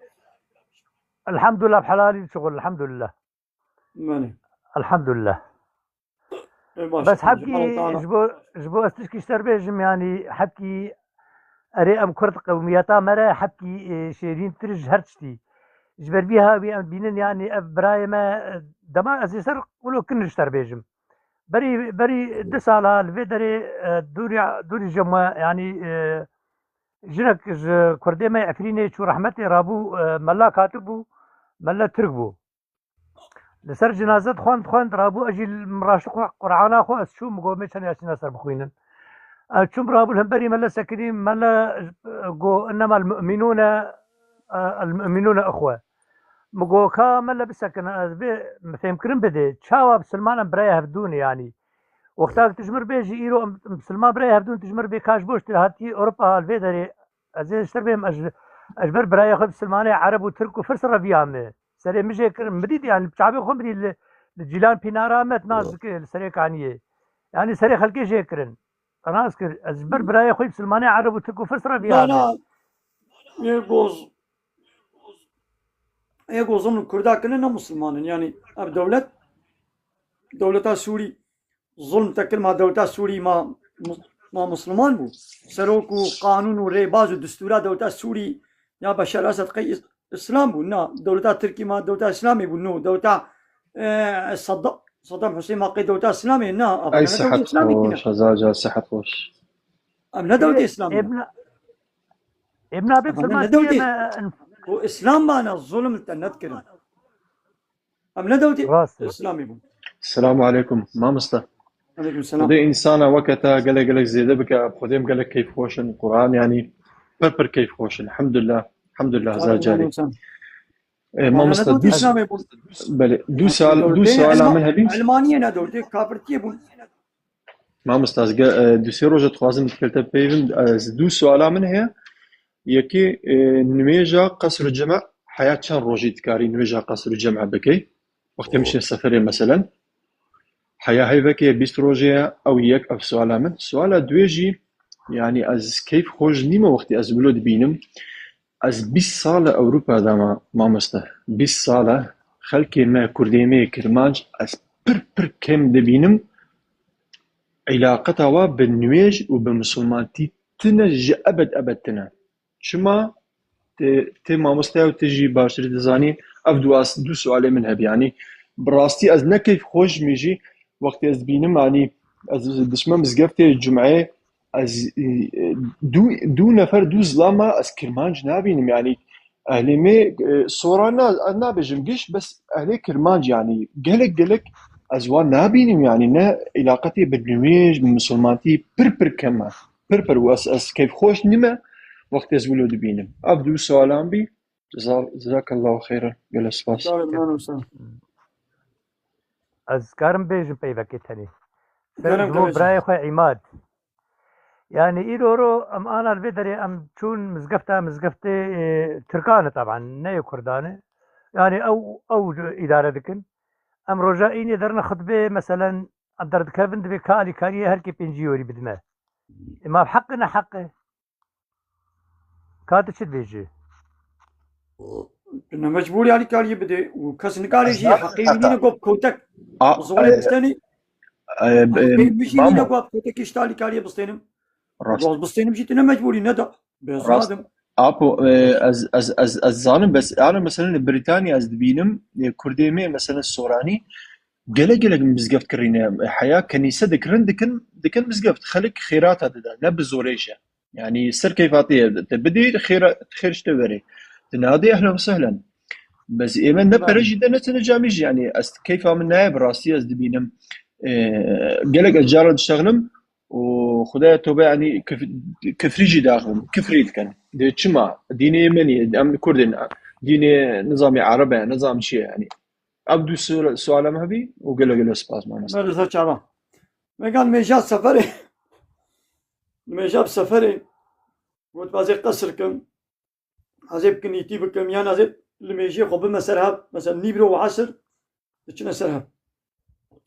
الحمد لله بحلالي شغل الحمد لله ماني الحمد لله بس حبكي جبو استشكي شتربيجم يعني حبكي أري أم كرد قومياتا مرة حبكي شيرين ترج هرتشتي جبر بيها بينن يعني براي ما دما أزيسر ولو كنش تربيجم بري دسالة الفي دري دوري جمع يعني جنك كردي ما عفريني شو رحمتي رابو ملا كاتبو ملا تركبو لسر جنازة خوان رابو أجي المراشق قرآن خو شو مقومي شان ياسين أسر بخوينن شو رابو الهمبري ملا سكرين ملا جو إنما المؤمنون أخوة مقو كا ملا بسكن أزبي مثل يمكن بدي تشاوا بسلمان برايه هبدون يعني وقتها تجمر بيجي إيرو بسلمان برايه هبدون تجمر بكاش بوش تهاتي أوروبا الفيدري أزين اشتربهم أجبر برايه خد بسلماني عرب وترك وفرس رفيامه سري مجي مديد يعني بشعبي خو مديد الجيلان بينارا مت ناس سري كانيه يعني سري خلقي جيكرن انا اذكر اجبر برايه خو بسلماني عرب وترك وفرس رفيامه لا يقوز من كردا كلنا مسلمان يعني اب دولة سوري ظلم تكل مع دولة سوري ما مسلمان بو سروك وقانون وريباز ودستورات دولة سوري يا بشار اسد قي اسلام بو نا دولة تركي ما دولة اسلامي بو نو دولة صدام حسين ما قي دولة اسلامي نا اي صحة خوش هزاجة صحة خوش ابنا دولة اسلامي ابن ابي سلمان واسلام معنا الظلم تنذكر ابنا دولة اسلامي بو السلام عليكم ما مصطفى عليكم السلام خدي إنسانة وقتها قالك زيادة بك خديم قالك كيف خوشن القرآن يعني بربر كيف خوشن الحمد لله هذا جاري ما مستدوس بله دو سؤال عملها بيمس علمانية ندورتي كافرتي بون ما مستاز دو سيروجة خوازن تكلت بيفن دو سؤال عملها يكي نميجا قصر الجمع حياة شان روجي تكاري نميجا قصر الجمع بكي وقت مشي السفرين مثلا حياة هيفكي بيستروجيا أو يك أو سؤال من سؤال دويجي يعني از كيف خوش نيمة وقتي از بلود بينم از 20 سالة أوروبا داما ما مسته 20 سالة خلقي ما كرديمي كرمانج از بر كم دبينم علاقتها بالنويج وبالمسلمانتي تنج أبد تنا شما تي ما مسته وتجي باشر تزاني أبدو دو سؤال منها يعني براستي از نكيف خوش ميجي وقت از بينم يعني از دشمه مزگفت الجمعه از دو نفر دو زلاما از کرمانج نبینم يعني اهلی می سورانا انا بجمگش بس اهلی کرمانج يعني قلق از وان نبینم يعني نه علاقتي بالنميج بالمسلمانتي بر كما بر واس كيف خوش نما وقت از ولود بينم ابدو سؤالان بي جزاك الله خيرا قال سباس از كارم بيجم بيفكي تاني سرزمو براي خوي عماد يعني إيرورو أم أنا الفيدري أم تشون مزقفتة تركانة طبعا نيو كردانة يعني أو إدارة ذكن أم رجائيني درنا خطبة مثلا أدرد كافن دبي كالي كاريه هلكي بنجيوري بدمه ما بحقنا حقه كاتو شد بيجي كنا مجبور يعني كالي بدي وكاس نقالي جي حقيقي نقوب كوتك وصولي بستاني مشي نقوب كوتك يشتالي كالي بستانم بستانم جيتنا مجبورين ندى بيصادم أبو از زانم بس أنا مثلا بريطانيا از دبينم كرديمي مثلا السوراني قلق مزقفت كرينا حياة كنيسة ذكرن دكن مزقفت خليك خيرات هذا نبز وريشة يعني سر كيفاتية تبدي خير اشتبري تنادي أهلا وسهلا بس إيمان نبرة جدا نتنجامج يعني كيف من نائب راسي أزدبينم قلق الجارة تشتغلم وخدايا توبة يعني كفريجي داخلهم كفريت كان دي تشمع ديني يمني أم كردين ديني نظامي عربي نظام شيء يعني أبدو سؤال مهبي وقال سباس ما نستطيع مرزا چارا مگان میجا سفره میجا سفره قلت بازي قصر كم عزيب كنيتي بكم يعني عزيب الميجي خب مسرها مثلا نيبرو وعصر تشنا سرها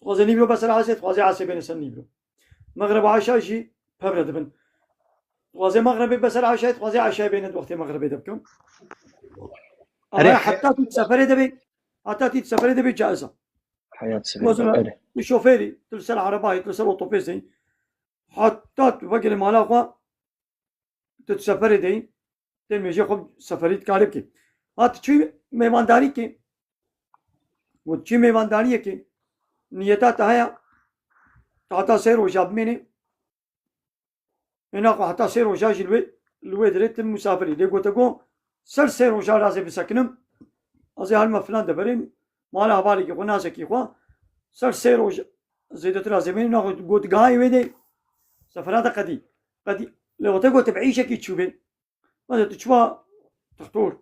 خوازي نيبرو بسر عصر خوازي عصر بين سن نيبرو مغرب وعشاء شي فبرد بن خوازي مغربي بسر عشاء خوازي عشاء بين وقت مغربي دبكم حتى تسافري دبي حتى تسافري دبي جائزة حياة مثلا سبيل الشوفيري تلسل عرباي تلسل اوتوبيسي حتى تفكر مالا خوا تسافري دي تمشي خب سفريت كارب كي هات چی مهمانداری کی वो چی مهمانداری کی نیتا تایا تاتا سير وجاب مني هنا حتى سير وجاج الوي دريت المسافري دي قلت لكم سير وجا رازي بسكنم ازي هالمفلان دبرين مالا حوالي كي قناس كي خوا سير وجا زيدت رازي مني ناخذ قلت غاي ويدي سفرات قدي لو تقول تبعيش كي تشوفي ماذا تشوا دكتور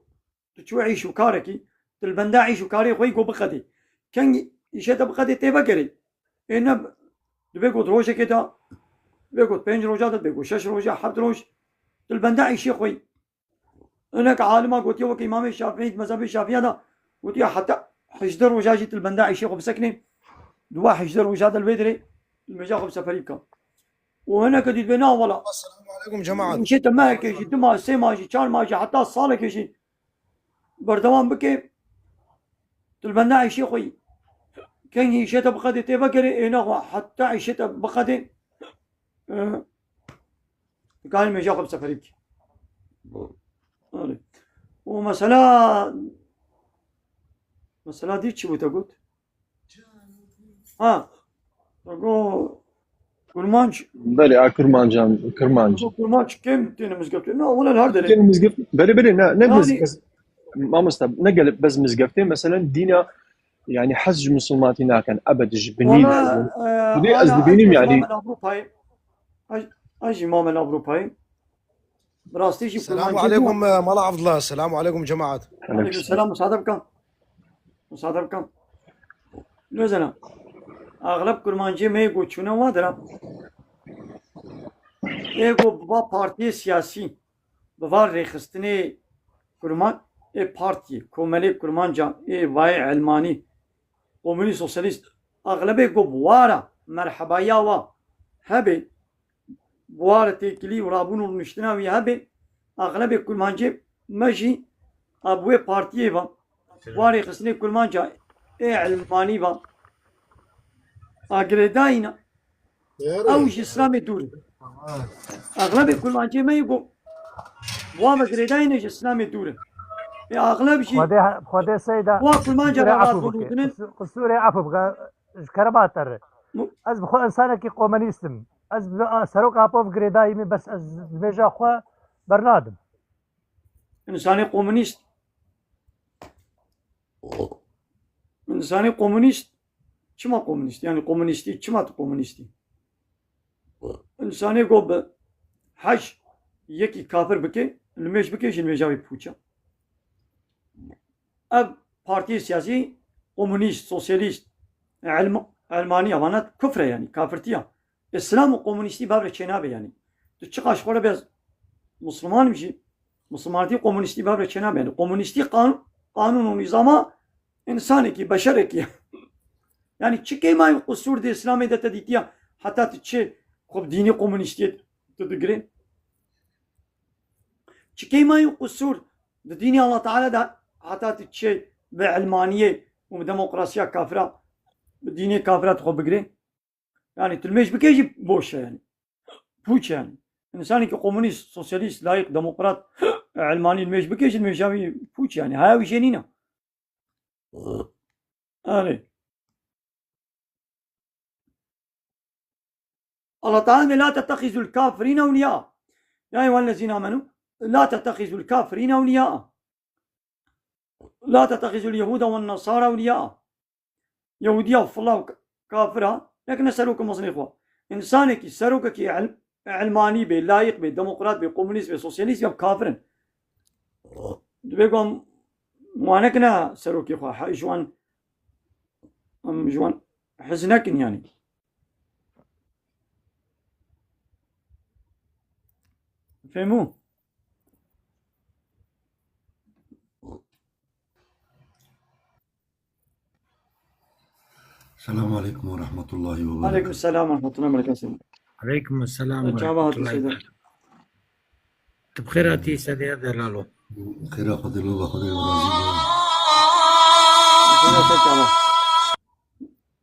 تشوا عيش وكاركي البندا عيش وكاري خوي قو بقدي كان يشتا بقدي تيبا كري إنه بيقول روجة كده بيقول 5 روجات بيقول 6 روجة 7 روج البندا عيش خوي هناك عالمة قلت يوك إمام الشافعي مذهب الشافعي هذا قلت يا حتى 11 روجة جيت البندا عيش خو بسكنه دوا 11 روجات البدري المجاخ بسفري كان وهنا كدي بنا ولا السلام عليكم جماعة مشيت ما كيجي دما سي ماجي كان ماجي حتى الصالة كيجي بردوام بكي تلبنا عيشي خوي كان يشتا بقدي تبكري هنا حتى عيشتا بقدي قال ما جاكم سفريك ومسألة دي شو بتقول تقول كرمانش بلي كرمانج كرمانش كم تينا مزقفتين لا ولا الهردة كان مزقف بلي نبز ما مستب نقل بس مزقفتين مثلا دينا يعني حج مسلماتنا كان ابد جبنين بدي ازدبينيم يعني اجي ماما الاوروباي براستيجي السلام عليكم مالا عبد الله السلام عليكم جماعة عليكم السلام مساعدة بكم لوزنا اغلب كرمانجي ما يقول شنو وادرا يقول با بارتي سياسي بفار ريخستني كرمان بارتي كومالي كرمانجا واي علماني كوموني سوسياليست اغلب يقول بوارا مرحبا ياوا هبي بوارا تيكلي ورابون المشتناوي هبي اغلب كرمانجي ماشي ابوي بارتي با واري خستني كرمانجا علماني با أجرداينا أوش إسلامي دوري أغلب كل ما جي ما يقول وام أجرداينا إسلامي دوري يا أغلب شيء خدي سيدا وكل ما جرى راتبونين قصوري عفو بقى كرباتر از بخو إنسان كي قومانيستم از سروق أبوف جرداي مي بس از بيجا خو برنادم إنساني قومانيست إنساني قومانيست چما komünist yani komünisti çima komünisti insani gob hac yeki kafir bike lmeş bike jin mejavi puça ev parti siyasi komünist sosyalist Almanya vanat küfre yani kafirtiya İslam komünisti babre çenabe yani tu çıkaş kore bez Müslüman mişi Müslümanati komünisti babre çenabe yani komünisti kanun nizama insani ki beşer ki يعني تشكي ما يقصور دي إسلامي ده تديتيا حتى تشي خب ديني كومونيستية تدقرين تشكي ما يقصور ده ديني الله تعالى ده حتى تشي بعلمانية وديمقراطية كافرة ديني كافرة تخب بقرين يعني تلميش بكيجي بوش يعني بوش يعني إنساني كومونيست سوسياليست لايق ديمقراط علماني الميش بكيجي الميشاوي بوش يعني هاي وشينينا الله تعالى لا تتخذوا الكافرين أولياء، يا أيها الذين آمنوا لا تتخذوا الكافرين أولياء، لا تتخذوا اليهود والنصارى أولياء. يهودية والله كافرة، لكن نسألكم مصنع إخوة، إنسانك سروك كي علماني بي لايق بي ديمقراط بي كومونيست بي سوسياليست بي كافرن بيقوم موانكنا سروك إخوة جوان حزنكن يعني. فهموا؟ السلام عليكم ورحمة الله وبركاته. عليكم السلام ورحمة الله وبركاته. عليكم السلام ورحمة الله وبركاته. بخيراتي سيدي دلالو. خير أخذ الله خذ ورازي.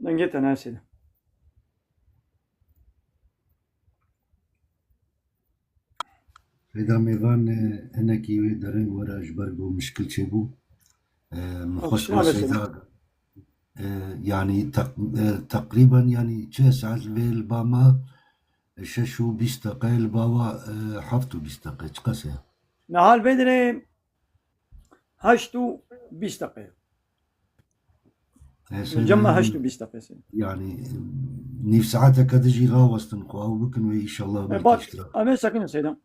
نجيت أنا سيدي. إذا ميفان أنا كي درين ورا جبرجو مشكل شبو مخش سيدا يعني تقريبا يعني تسعة بالباما ششو بيستقيل باوا حفتو بيستقيل قصة نهال بدري هشتو بيستقيل الجمع هشتو بيستقيل يعني نيف ساعتها كدجي غاوستن قواو بكن وإن شاء الله بيشتغل أمين ساكن سيدا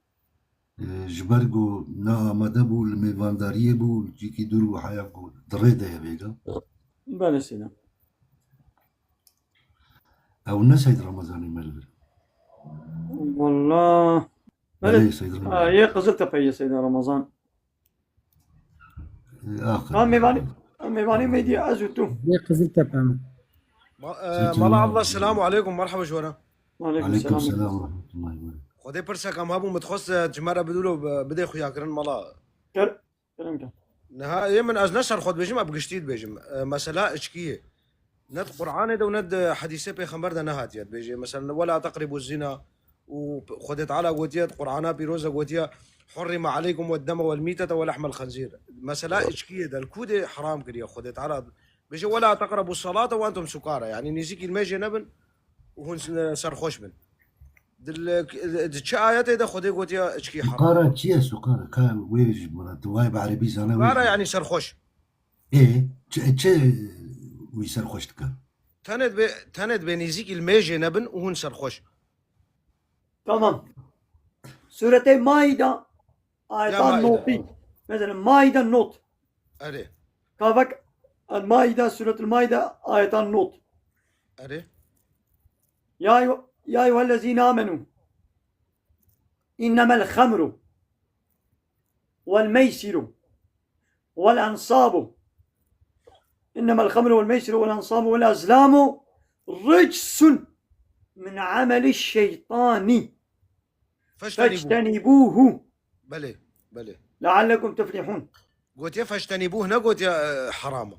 جبرجو نا مدبو الميفانداريه بو جيكي دورو حياكو دريده يا بيجا بله سيدا او الناس هيد رمضان الملبل والله بله سيد رمضان هي قزلت في سيدنا رمضان اخر ميباني ميدي ازوتو هي قزلت فهم ملا الله السلام عليكم مرحبا شورا. وعليكم السلام ورحمه الله وبركاته. خدي برسك ام هابو متخص جمارة بدولو بدي خويا كرن ملا كلام نهائيا من از نشر خد بيجم ابقشتيد بيجم مسألة اشكيه ند قرآن ده وند حديثة بيخمر ده نهاتيات بيجي مثلا ولا تقربوا الزنا وخدت على قوتيات قرآن بيروزة قوتيا حرم عليكم والدم والميتة ولحم الخنزير مسألة اشكيه ده الكودة حرام كريا خدت على بيجي ولا تقربوا الصلاة وانتم سكارى يعني نسيك الميجي نبن وهون سرخوش بن دل آيات ده خدي قلت يا اشكي حرام. سكارى تشيه سكارى كان ويج مرات وايب عربي زانا سكارى يعني سرخوش. ايه تش ويسرخوش تكا. تند بنيزيك الميجي نبن وهون سرخوش. تمام. سورة مائدة آيتان نوتي مثلا مائدة نوت. أري. كافك المائدة سورة المائدة آيتان نوت. أري. يا أيها الذين آمنوا إنما الخمر والميسر والأنصاب إنما الخمر والميسر والأنصاب والأزلام رجس من عمل الشيطان فاجتنبوه بلي لعلكم تفلحون. قلت يا فاجتنبوه نقول يا حرام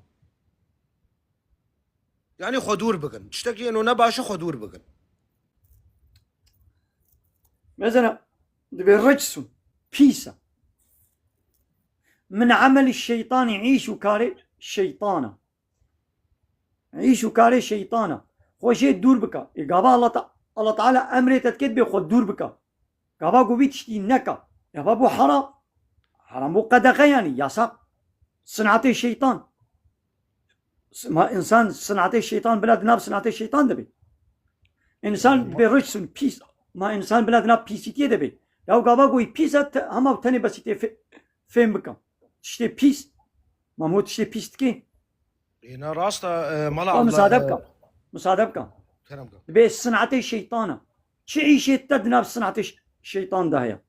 يعني خدور بكن تشتكي إنه نباش خدور بكن مثلا بالرجس بيسا من عمل الشيطان يعيشوا كاري شيطانا عيشوا كاري شيطانا خوشي دور بكا إقابا الله تعالى أمري تتكتب خود دور بكا قابا قوبي تشتي نكا يابا بو حرام بو قدقة يعني ياسا صنعتي الشيطان ما إنسان صنعتي الشيطان بلاد ناب صنعتي الشيطان دبي إنسان بالرجس بيسا ما إنسان بلادنا بيسيتي دبي لو قابا قوي بيسا هما بتاني بسيتي فين بكا تشتي بيس ما مو تشتي بيس تكي هنا راستا ملا مصادبكا دبي صنعتي الشيطانة تعيشي تدنا بصنعتي الشيطان ده هي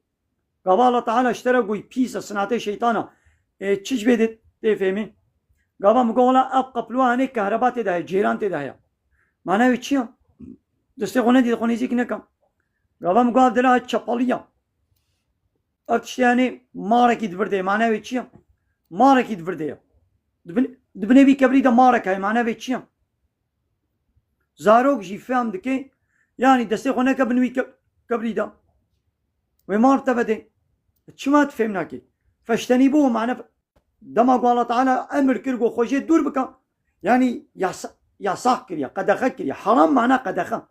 قابا الله تعالى اشترى قوي بيسا صنعتي الشيطانة تشيش بيدت تفهمي قابا مقولا أبقى بلوها هني كهربات ده جيران ده هي معناه يتشيا دستي غنى دي غنى زيك نكا قابا مقال دلها تشاباليا أكتشتاني مارك يدفرده معناه ويتشيا مارك يدفرده دبني بي كبري دا مارك هاي معناه ويتشيا زاروك جي فهم دكي يعني دستي خونه كبنوي كبري دا ومار تبده تشمات فهمنا كي فاشتنبوه معناه دما قال الله تعالى أمر كرقو خوشي دور بكا يعني يا صاح كريا قدخة كريا حرام معناه قدخة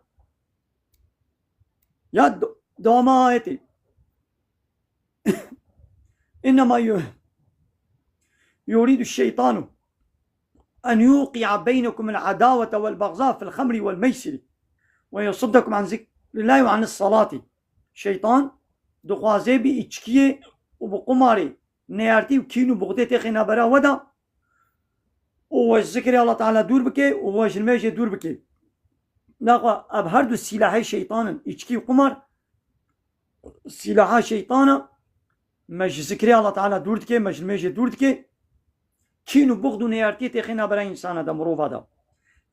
يا دوما آيتي إنما يريد الشيطان أن يوقع بينكم العداوة والبغضاء في الخمر والميسر ويصدكم عن ذكر الله وعن الصلاة. شيطان دخوازي بي إچكيه وبقماري نيارتي وكينو بغدي تخينا برا ودا وذكر الله تعالى دور بكي وجلميجي دور بكي. ناقوا أب هردو سلاحي شيطانا إچكي وقمار سلاحي شيطانا مج ذكر الله تعالى دور دكي مجلميجي دور دكي كينو بغدو نيارتي تخينا برا إنسانا دا مروفا دا.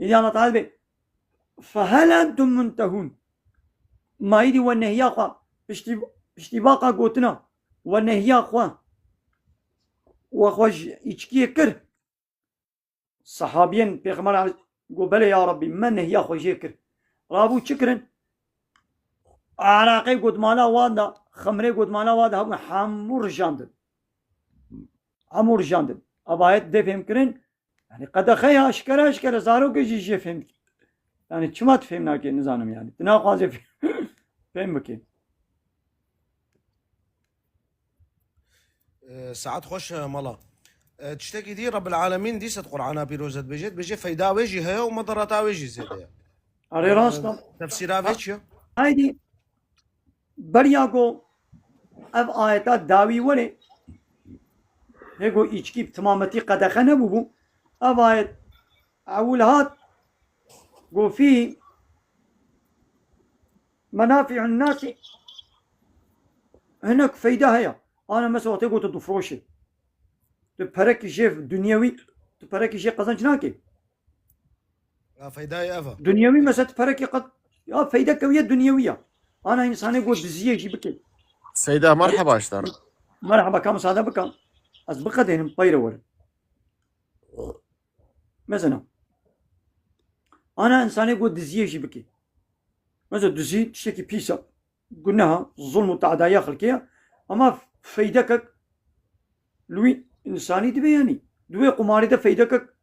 إذا الله تعالى بي فهل أنتم منتهون ما يدي والنهي أخوة اشتباقا قوتنا والنهي أخوة وأخوة إچكي كر صحابيين بيغمر قبل يا ربي من نهي أخوة جيكر رابو شكرن عراقي قد مالا وادا خمري قد مالا وادا هم حمور جاندن أبايت دي فهم كرن يعني قد خيها أشكرا زارو كي جي فهم يعني چما تفهمنا كي نزانم يعني تناقض فهم بكي. ساعات خوش مالا تشتكي دي رب العالمين دي ست قرآن بيروزت بيجي فايدا ويجي هي ومضرات ويجي زيادة أري راسنا تفسيرها ويجي هايدي برياغو أف آياتات داوي ولي هيقو إيشكي بتمامتي قد خنبو أف آيات أولهات قو فيه منافع الناس هناك فايدة هي. أنا مثلا تقول تدفروشي تبارك شيء دنيوي تبارك شيء قزنج ناكي فايدة أفا دنيوي مثلا تبارك قد يا فايدة كوية دنيوية. أنا إنسان يقول دزية شيء بكي سيدة مرحبا اشتر مرحبا كم سعادة بكم أسبقت هنا بايرور مثلا أنا إنسان يقول دزية شيء بكي مثلا دزي تشتكي بيسا قلناها الظلم والتعدايا خلقية أما فايدك لوي إنساني دبي يعني دوي قماري ده فايدك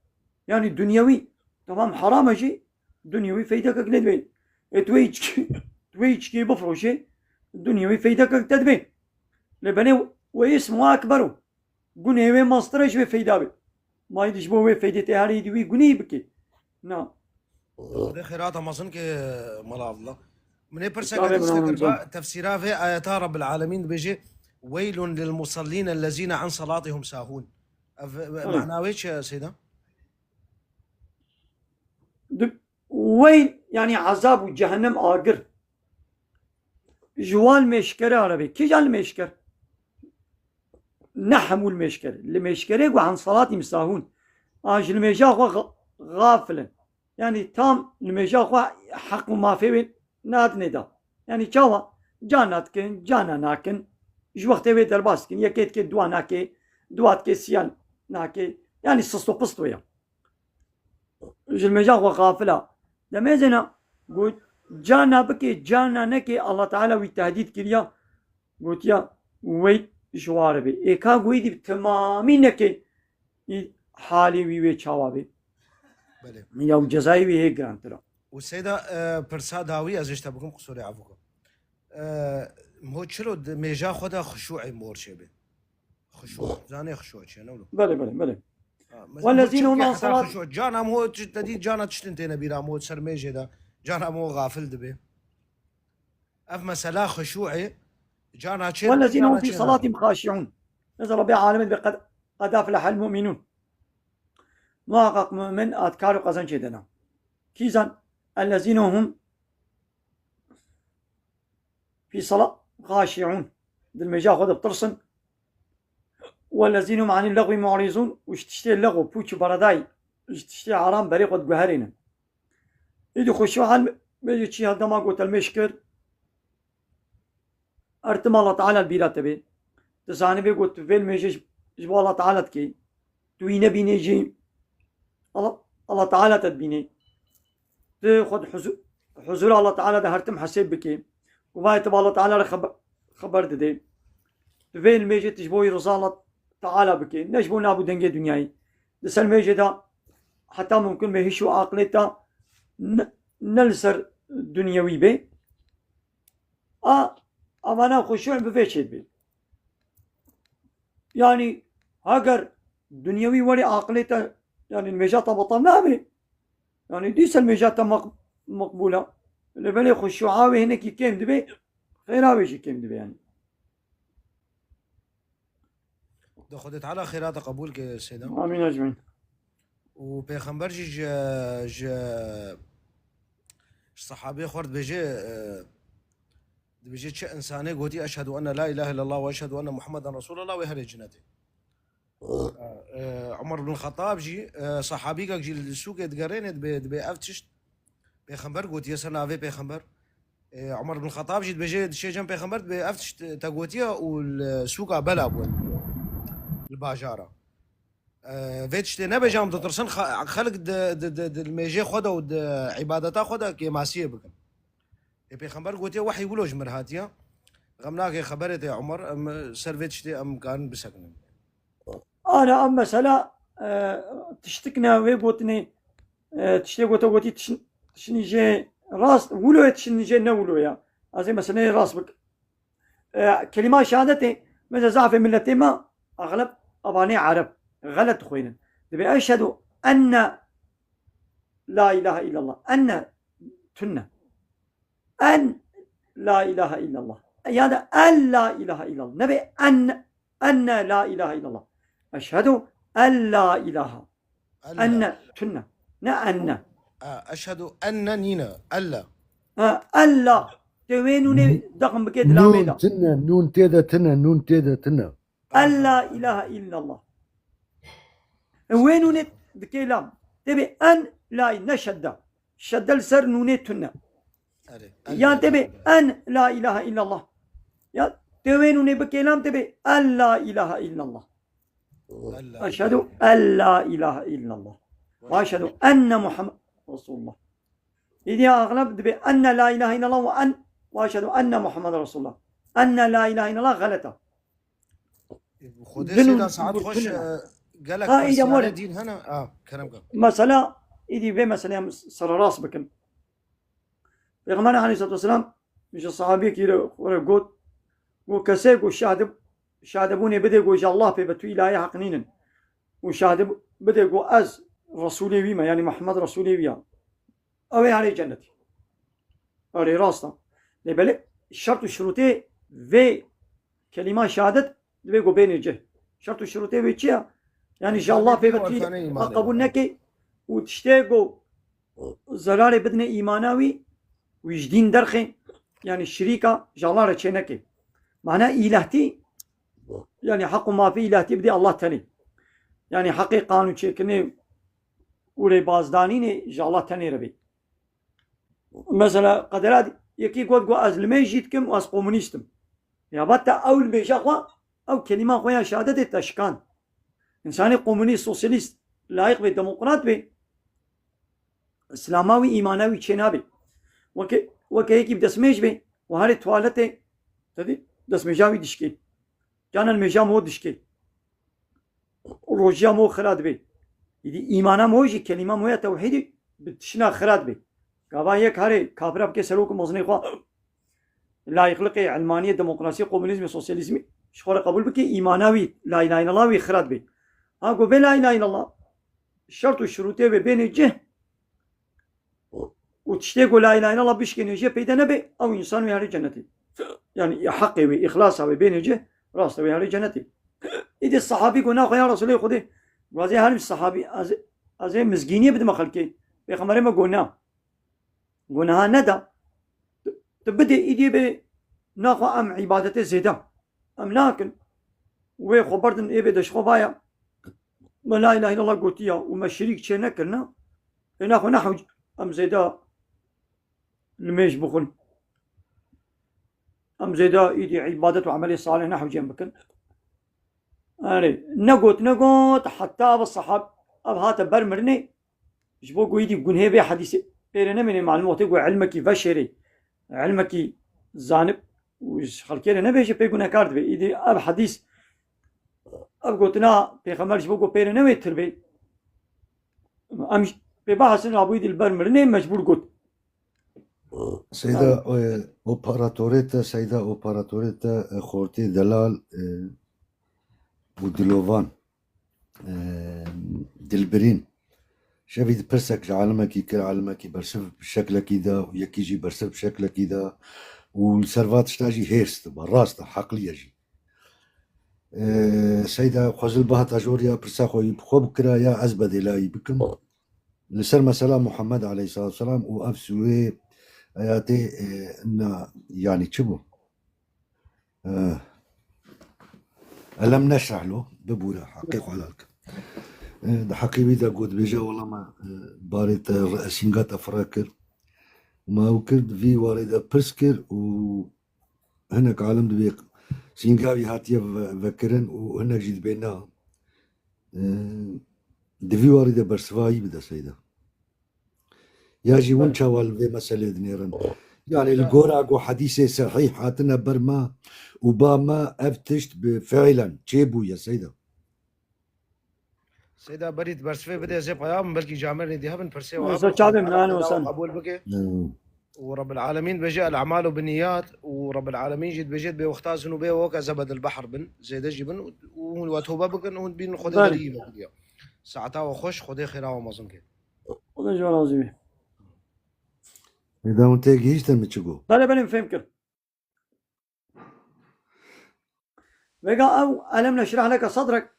يعني دنيوي تمام حرام شيء دنيوي فايدك ندبي تويتش كي بفروشي دنيوي فايدك تدبي لبني واسمه أكبره قني وين ماسترش وفايدة بي ما يدش بوه فايدة هاري دوي قني بكي نعم ده خيرات أمازون كي ملا الله من برسك تفسيرها في آيات رب العالمين بيجي ويل للمصلين الذين عن صلاتهم ساهون معناه ويش يا سيدة؟ ويل يعني عذاب جهنم آقر جوال مشكرة عربي كي جال مشكر نحمو المشكر المشكرة وعن صلاتهم ساهون آج المشاق غافلا يعني تام المشاق حق ما في ناد ندا يعني چاوا جانات كن جانا ناكن جو وقت وي درباس كن يكيت كي دوا ناكي دوات كي سيان ناكي يعني سستو قسطو يا المجاق غافلا دمزنا قلت جانا بكي جانا نكي الله تعالى وتهديد كريا قلت يا وي جوار بي ايكا قويدي تمامي نكي حالي وي چاوا بي يا جزائي وي هيك ترى والسيدة برساد هاوي ازشتا بكم قصوري عفوكم هو تشلو ميجا خدا خشوعي مور شبه خشوع زاني خشوع شي نقول بلى والذين هم عن صلاة جانا مو تدي جانا تشتنتين بيرا مو تسر ميجي دا جانا مو غافل دبي اف مسألة خشوعي جانا تشيل والذين هم في صلاتهم خاشعون نزل ربيع عالمين قد أفلح المؤمنون ما حقق مؤمن أذكار قزن شدنا كيزان الذين هم في صلاة خاشعون بالمجا خذ بطرسن والذين هم عن اللغو معرضون وش تشتي اللغو بوتش برداي وش تشتي عرام بريق وتقهرين يدو خشوعا بيجي شي هذا ما قلت المشكر ارتم الله تعالى البيرات بي تساني بي قلت فين ميجي جبوا الله تعالى تكي توينه بيني جي الله تعالى تدبيني تاخذ حضور الله تعالى ده هرتم حسيب بكي وما يتبع الله تعالى خبر دي فين ميجي تجبوي رسالة تعالى بكي نجبو نابو دنجي دنياي دس الميجي ده حتى ممكن ما هيشو عقلتا نلسر دنيوي بي أمانا خشوع بفيشيد بي يعني هاجر دنيوي ولي عقليته يعني المجاة بطل نابي يعني ديس المجاة مقبولة اللي بلي خشوعاوي هناك كيم دبي خيراوي شي كيم دبي يعني خدت على خيرات قبولك سيدنا آمين أجمعين وبيغمبر جي الصحابي خورد بيجي تش انساني قوتي اشهد ان لا اله الا الله واشهد ان محمدا رسول الله ويهري جنتي عمر بن الخطاب جي صحابي جي السوق يتقرين بأفتش بيغمبر قوتي سنة في بيغمبر عمر بن الخطاب جي بيجي شي جنب بيغمبر بأفتش تقوتيا والسوق بلا الباجارة فيتش نبي جام ترسن خلق الميجي خدا ود عبادتا خدا كي ماسيه بكن بيغمبر قوتي وحي يقولوش مرهاتيا غمناك خبرت يا عمر سيرفيتش ام كان بسكن أنا أما سلا تشتكنا ويقوتني تشتكي قوتي تشني جي راس ولو تشني جي نولو يا زي مثلا راس بك كلمة شهادتي مثل زعف ملتي ما أغلب أباني عرب غلط خوينا تبي أشهد أن لا إله إلا الله أن تنة أن لا إله إلا الله يعني أن لا إله إلا الله نبي أن لا إله إلا الله أشهد أن لا إله أن تنة أن أشهد أن نينا ألا ألا توينوني دقم بكيد لا نون ميدا تنا نون تيدا تنا نون تيدا تنا أن لا إله إلا الله وينوني بكلام تبي أن لا نشد شد السر نوني تنة يا تبي أن لا إله إلا الله يا توينوني بكلام تبي أن لا إله إلا الله أشهد أن لا إله إلا الله وأشهد أن محمد رسول الله إذا أغلب تبي أن لا إله إلا الله وأشهد أن محمد رسول الله أن لا إله إلا الله غلطة خدي ساعات خوش قالك إذا دين هنا كلام قال مثلا إذا في مثلا صار راس بكم پیغمبر عليه الصلاة والسلام مش الصحابي كيلو ولا قوت وكسيق وشهدبوني بدي قو الله في بتوي لا حقنين وشهدب بدي قو أز رسولي ويما يعني محمد رسولي ويا أو يعني جنتي أري راسنا لبلك الشرط الشروطي في كلمة شهادت دبي قو بين الجه شرط الشروطي في تشيا يعني إن الله في بتوي قبولناكي وتشتاقوا زراري بدنا إيماناوي ويجدين درخي يعني الشريكة جالارة تشينكي معناه إلهتي يعني حق ما في إلهتي بدي الله تاني يعني حقي قانون تشيكني ولي بازدانيني جالله تاني ربي مثلا قدرات يكي قد از لما جيتكم واز كومونيستم يا باتا أول بيجاقوا أو كلمة خويا شهادة تشكان إنساني كومونيست سوسياليست لايق بالديمقراط بي إسلاماوي إيماناوي تشينابي وكيكي بدسميج بي وهاري توالتي تدي دسميجاوي دشكي كان الميجا مو دشكي روجيا مو خراد بي يدي إيمانا موجي كلمة مويا توحيدي بتشنا خراد بي قابا يك هاري كابرا بكي سلوك مزني خوا لا يخلقي علمانية ديمقراطية كومونيزم سوسياليزم شخور قبول بكي إيماناوي لا إله إلا الله ويخراد بي هاكو بي لا إله إلا الله الشرط والشروطي بين الجه وتشتاقوا لا إله إلا الله بيشكي نجي بيدا نبي أو إنسان ويهاري جنتي يعني حقي وإخلاصه وبين الجه راسته ويهاري جنتي إذا الصحابي قلنا يا رسول الله خذي وزي هاري الصحابي أزي مزجينية بدي ما خلكي بيخمري ما قلنا ندى تبدي إيدي بي ناخو أم عبادته زيدا أم لكن وخبرتن إيه بدش خبايا ما لا إله إلا الله قلتيا وما شريك شيء نكرنا ناخو نحوج أم زيدا الميش بخل أم زيدا إيدي عبادته وعملي صالح نحو جنبكن أري نقوت حتى بالصحاب أبهات برمرني جبوكو إيدي بقول هي حديث بيرنا من المعلومات يقول علمك بشري علمك زانب وش خلكينا نبيش بيقولنا كارد بي إيدي أب حديث أب قلتنا بيخمر جبوكو بيرنا ويتر بي أمش ببحث إنه أبو إيدي البرمرني مجبور قلت سيدة اوبراتوريتا سيدة اوبراتوريتا خورتي دلال ودلوفان دلبرين شافي برسك عالمك كل عالمك برسف بشكل كذا وياك يجي برسف بشكل كذا والسيرفات تاجي هيرست بالراس حقلي يجي سيدة خزل بها تاجوريا برساخو يبخو بكرا يا أزبد إلهي بكم لسر مسألة محمد عليه الصلاة والسلام وأفسوي آياتي إن يعني تشبه ألم نشرح له ببورة حقيقة على الك ده حقيقي ده قد بيجا والله ما باريت سينغات أفراكر وما وكرد في واردة برسكر وهناك عالم دبيق سينغاوي هاتيا فكرن وهناك جيد بينها دفي واردة برسفاي بدا سيدة ياجي ونشا والفي مسألة دنيرن يعني الجورا حديثي صحيح هاتنا برما وباما افتشت فعلا تشيبو يا سيدة سيدة بريد برسفي بدي زي قيام بلكي جامرني دي هبن برسي قبول بكي ورب العالمين بجاء الأعمال بالنيات ورب العالمين جد بجد بيختاز إنه بيوكا زبد البحر بن زي ده جبن وتوبة بكن وهن بين خدي دري بكديا ساعتها وخش خدي خيرا ومازن كده خدي جوال عظيم إذا أنت جيش تمشيكو بلا فهمكر بقى أو ألم نشرح لك صدرك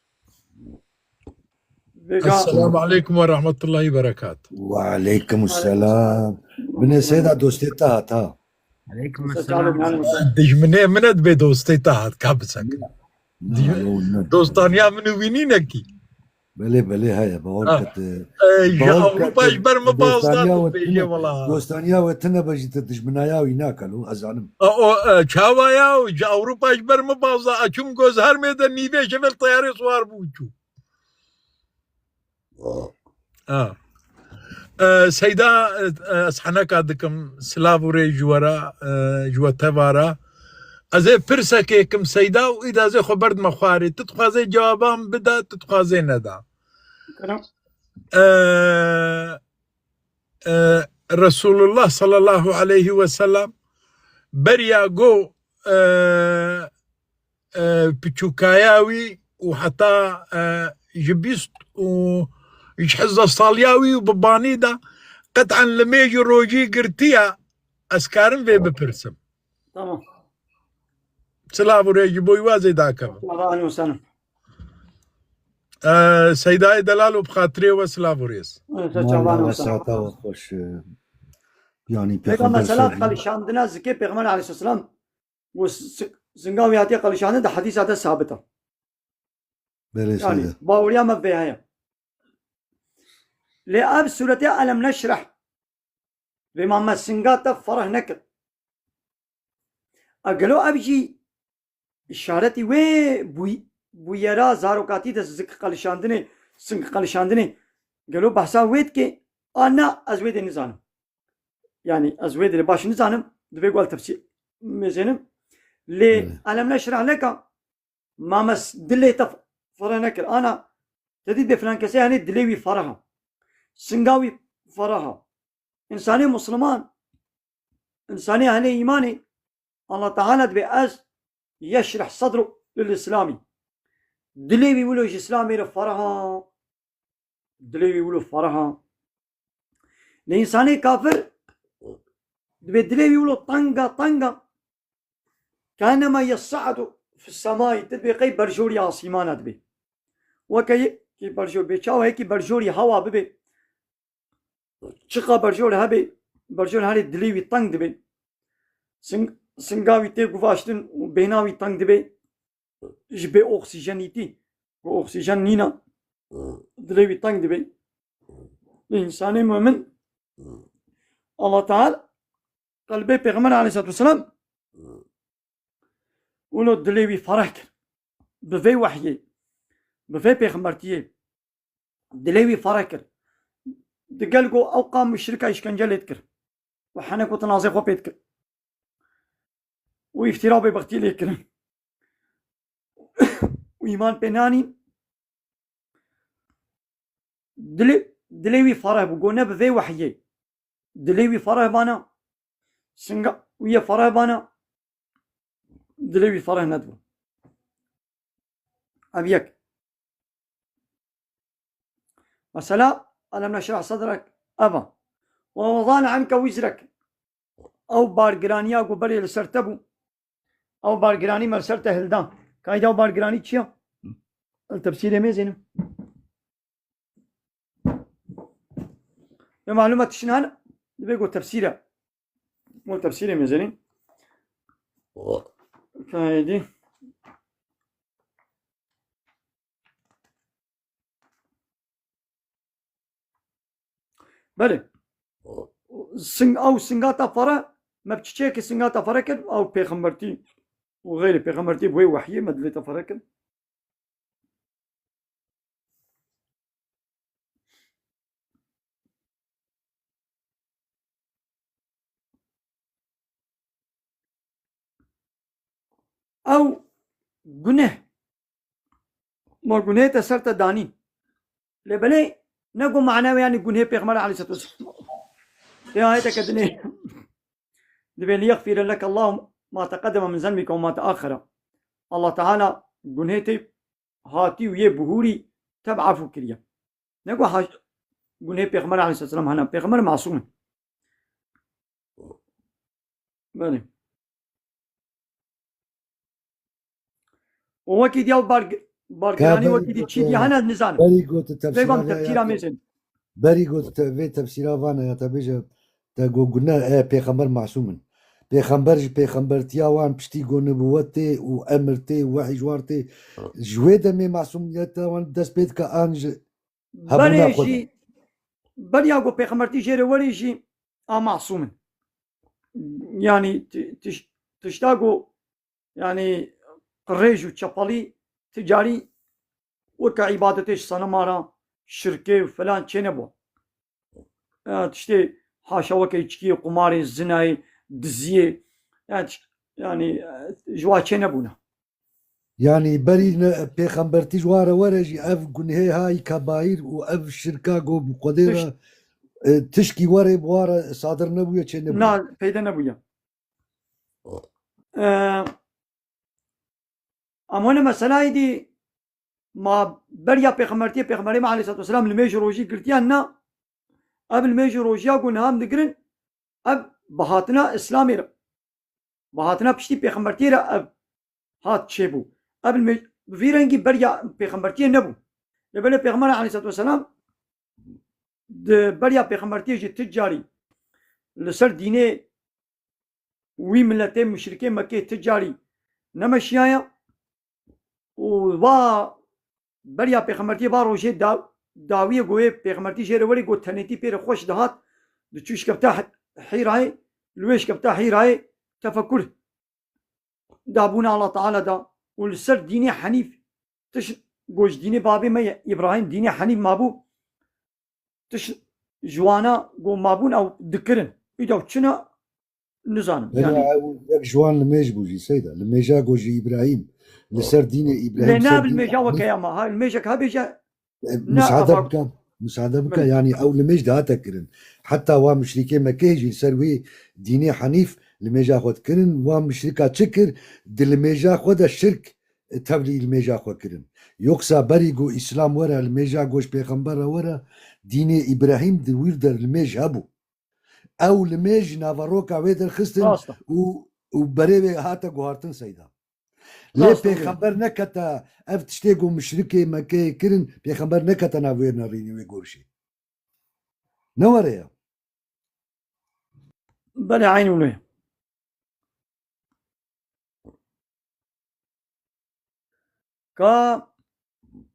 السلام عليكم ورحمة الله وبركاته. وعليكم السلام. من سيدة دوستي تاتا. عليكم السلام. ديش من أدبي دوستي تاتا كابسك. دوستانيا منو وينينكي. بلي هاي بقولك. أوروبا إجبر مباوزات بيجي والله. دوستانيا وتنا بجي تدشمنايا ويناكلو أزعلم. شاوايا وجا أوروبا إجبر مباوزات أشوم جوز هرمي نيفي شمل طياري صوار بوجو. سيدا أصحناك عندكم سلافوري جوارا جوا تبارا أزي برسكيكم سيدا وإذا زي خبرت مخاري تتخازي جوابهم بدا تتخازي ندا رسول الله صلى الله عليه وسلم بريا جو بتشوكاياوي وحتى جبيست و يشحز الصالياوي وبباني دا قطعا لميجي روجي قرتيا اسكارن في ببرسم تمام سلافو ريجي بوي وازي داكم الله عليه وسلم سيداي دلالو بخاطري وسلافو ريس خوش يعني بيغمبر مثلا قال شاندنا زكي بيغمبر عليه الصلاه والسلام وزنقاوي هاتي قال شاندنا ده حديث هذا ثابته يعني باوريا ما بيها لأب سورة ألم نشرح بما مسنقات فرح نكر أقلو أبجي إشارتي وي بويرا زاروكاتي ده زك قلشاندني سنق قلشاندني قالوا بحثا ويد كي أنا أزويد نزانم يعني أزويد اللي باش نزانم دبي قول تفسير مزينم لي ألم نشرح لك ما مس دلي فرح نكر أنا تدي بفلان كسي يعني دليوي فرحه سنقاوي فرحة إنساني مسلمان إنساني أهل إيماني الله تعالى بأز يشرح صدره للإسلامي دلي بيقولوا إيش إسلامي رفرحة دلي بيقولوا فرحة الإنساني كافر دلي بيقولوا طنقة كأنما يصعد في السماء تدبي قي برجوري عاصمان دبي وكي برجور بيشاو هيك برجوري هوا ببي شقا برجول هبي برجول هاري دليوي طنق دبي سنقاوي تي قفاشتن وبيناوي طنق دبي جبي أكسجينيتي وأكسجين نينا دليوي طنق دبي الإنسان مؤمن الله تعالى قلبي بيغمر عليه الصلاة والسلام ولو دليوي فرحك بفي وحيي بفي بيغمرتيه دليوي فرحك دقلقو أوقام الشركة إشكنجة ليتكر وحنك وتنازق وبيتكر ويفتراء ببغتي ليكر وإيمان بيناني دليوي فرح بقونا بذي وحيي دليوي فرح بانا سنگا ويا فراه بانا دلوي فراه ندبو أبيك مثلا ألم نشرح صدرك أبا ووضعنا عنك وزرك أو بارجرانيا قبل لسرتبو أو بارجراني مرسلت هلدان كايدا أو بارجراني تشيا التفسير ميزين معلومات شنان بيقول تفسيره مو تفسير ميزين كايدي بله أو سنغاتا فرا ما بتشيك سنغاتا فرا أو بيغمبرتي وغير بيغمبرتي بوي وحي ما دليتا فرا أو جنه ما جنه تسرت داني لبلي نقول معناه يعني جنه بيغمر عليه الصلاة والسلام يا هيدا كدني لبين يغفر لك الله ما تقدم من ذنبك وما تأخر الله تعالى جنهتي هاتي ويه بهوري تبعفو كريا نقول حاج جنه بيغمر عليه الصلاة والسلام هنا بيغمر معصوم بله ووكي ديال بارجراني وكي دي تشيدي هنا نزان بري قلت بيغم تفسيرا ميزن بري قلت في تفسيرا فانا يا تبيجا تقول قلنا بيغمر معصوم بيغمبر تياوان بشتي قو نبوتي وامرتي ووحي جوارتي جويدا مي معصوميتا وان داس بيت كانج بري شي بري اقو بيغمرتي جيري ولي شي معصوم يعني تشتاقو يعني قريج وتشابالي تجاري وكعبادتش صنمارا شركة وفلان تشينبو تشتي حاشا وكي تشكي قماري الزناي دزيه يعني جوا تشينبونا يعني بري بيغمبرتي جوارا ورجي اف قنهي هاي كباير واف شركاغو مقدرة تشكي وري بوارا صادر نبويا تشينبو لا فايدة نبويا أمانة مسألة دي ما بريا بيغمرتي بيغمري عليه الصلاة والسلام الميجي روجي قلتي أنا قبل ميجي روجي أقول نهام دقرن أب بهاتنا إسلامي را بهاتنا بشتي بيغمرتي را أب هات شيبو قبل ميجي في رنجي بريا بيغمرتي نبو لبلا بيغمر عليه الصلاة والسلام بريا بيغمرتي جي تجاري لسر ديني وي ملتين مشركين مكي تجاري نمشيايا وبا بريا بيغمرتي با روجي داوية قوي بيغمرتي جيري ولي قو تنيتي بير خوش دهات دتشوش كبتا حيراي لويش كبتا حيراي تفكر دابونا الله تعالى دا والسر ديني حنيف تش قوش ديني بابي ما إبراهيم ديني حنيف مابو تش جوانا قو مابون أو ذكرن إذا وشنا نزانم يعني جوان لميج بوجي سيدا لميجا قوجي إبراهيم لسر ديني إبراهيم لناب الميجا وكياما هاي الميجا كابيجا مساعدة بك يعني أو لميج دهاتا كرن حتى ومشركين مكيجي سروي ديني حنيف لميجا خود كرن ومشركا تشكر لميجا خود الشرك تبلي لميجا خود كرن يوكسا بريقو إسلام ورا لميجا قوش بيغمبر ورا ديني إبراهيم دوير در لميج هبو أو لميج نافاروكا ويدر خستن وبريبي هاتا قوهارتن سيدا ليه بيغمبر نكتا اف تشتيقو مشركي مكي كرن بيغمبر نكتا نافوير ناريني ويقورشي نوريا بلا عين وليه كا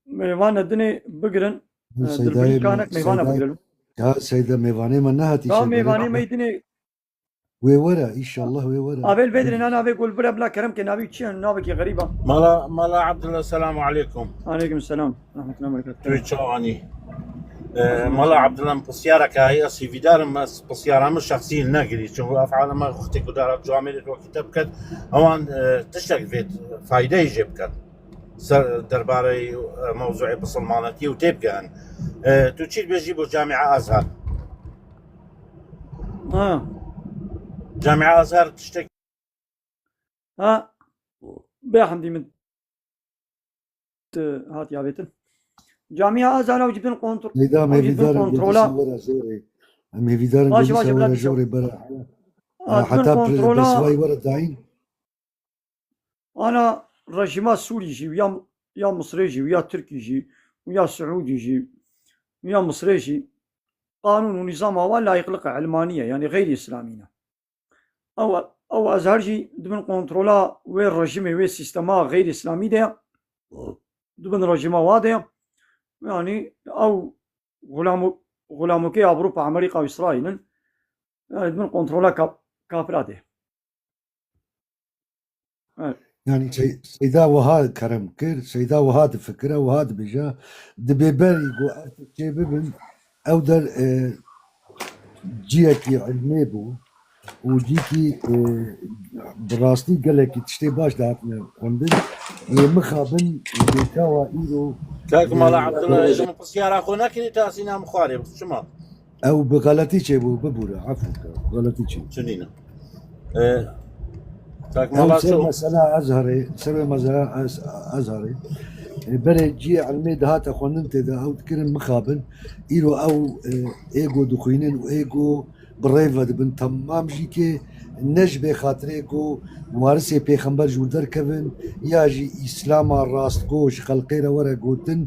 ميوانا دني بقرن دلبري كانك ميوانا بقرن يا سيدة ميواني منها تيشي كا ميواني ميدني ويورا إن شاء الله ويورا أبل بدري أنا أبي أقول بلا كرم كنابي تشين نابك يا غريبة مالا عبد الله السلام عليكم. عليكم السلام ورحمة الله وبركاته. تويتشواني مالا عبد الله بسيارة كهي أصي في دار ما بسيارة مش شخصية ناقري شو أفعال ما أختك ودارت جوامل وكتب كد هون تشتغل في فايدة يجيب كد درباري موضوعي بصلمانتي وتبقى أن تشيل بيجيبوا جامعة أزهر. جامعة أزهر تشتكي ها بحمدي من هات يا بيتن جامعة أزهر أو جبن كونتر سيدا ما أو في جبن دار كنترولا ورا زوري ما في دار ماشي ماشي ورا بلاد زوري شو برا جبن حتى كنترولا برسواي ورا داين أنا رجيمات سوري جي ويا مصري جي ويا تركي جي ويا سعودي جي ويا مصري جي قانون ونظام أول لا يقلق علمانية يعني غير إسلامية أو أزهر جي دبن كنترولا وين رجيم وين سيستما غير إسلامي ده دبن رجيم واده يعني أو غلامو كي أوروبا أمريكا وإسرائيل يعني دبن كنترولا كافراده يعني سيدا وهذا كرم كير سيدا وهذا فكرة وهذا بجا دبيبري جو ببن أو در جيكي علمي بو وجيكي براستي قالك تشتي باش داتنا عندن مخابن بيتاوا إيرو كاك مالا عبد الله إذا مقصيار أخونا كني تاسينا مخاري بس شما أو بغلطي شيء بو ببورة عفوا بغلطي شيء شنينا أو سر مسألة أزهري سر مسألة أزهري بري جي علمي دهات أخوانن تدا أو تكرن مخابن إيرو أو إيجو دخوينين وإيجو بريفة بن تمام جيكي نجبه خاطري جو وارسي پیغمبر جودر كفن ياجي إسلام راست جوش خلقيرا ورا جوتن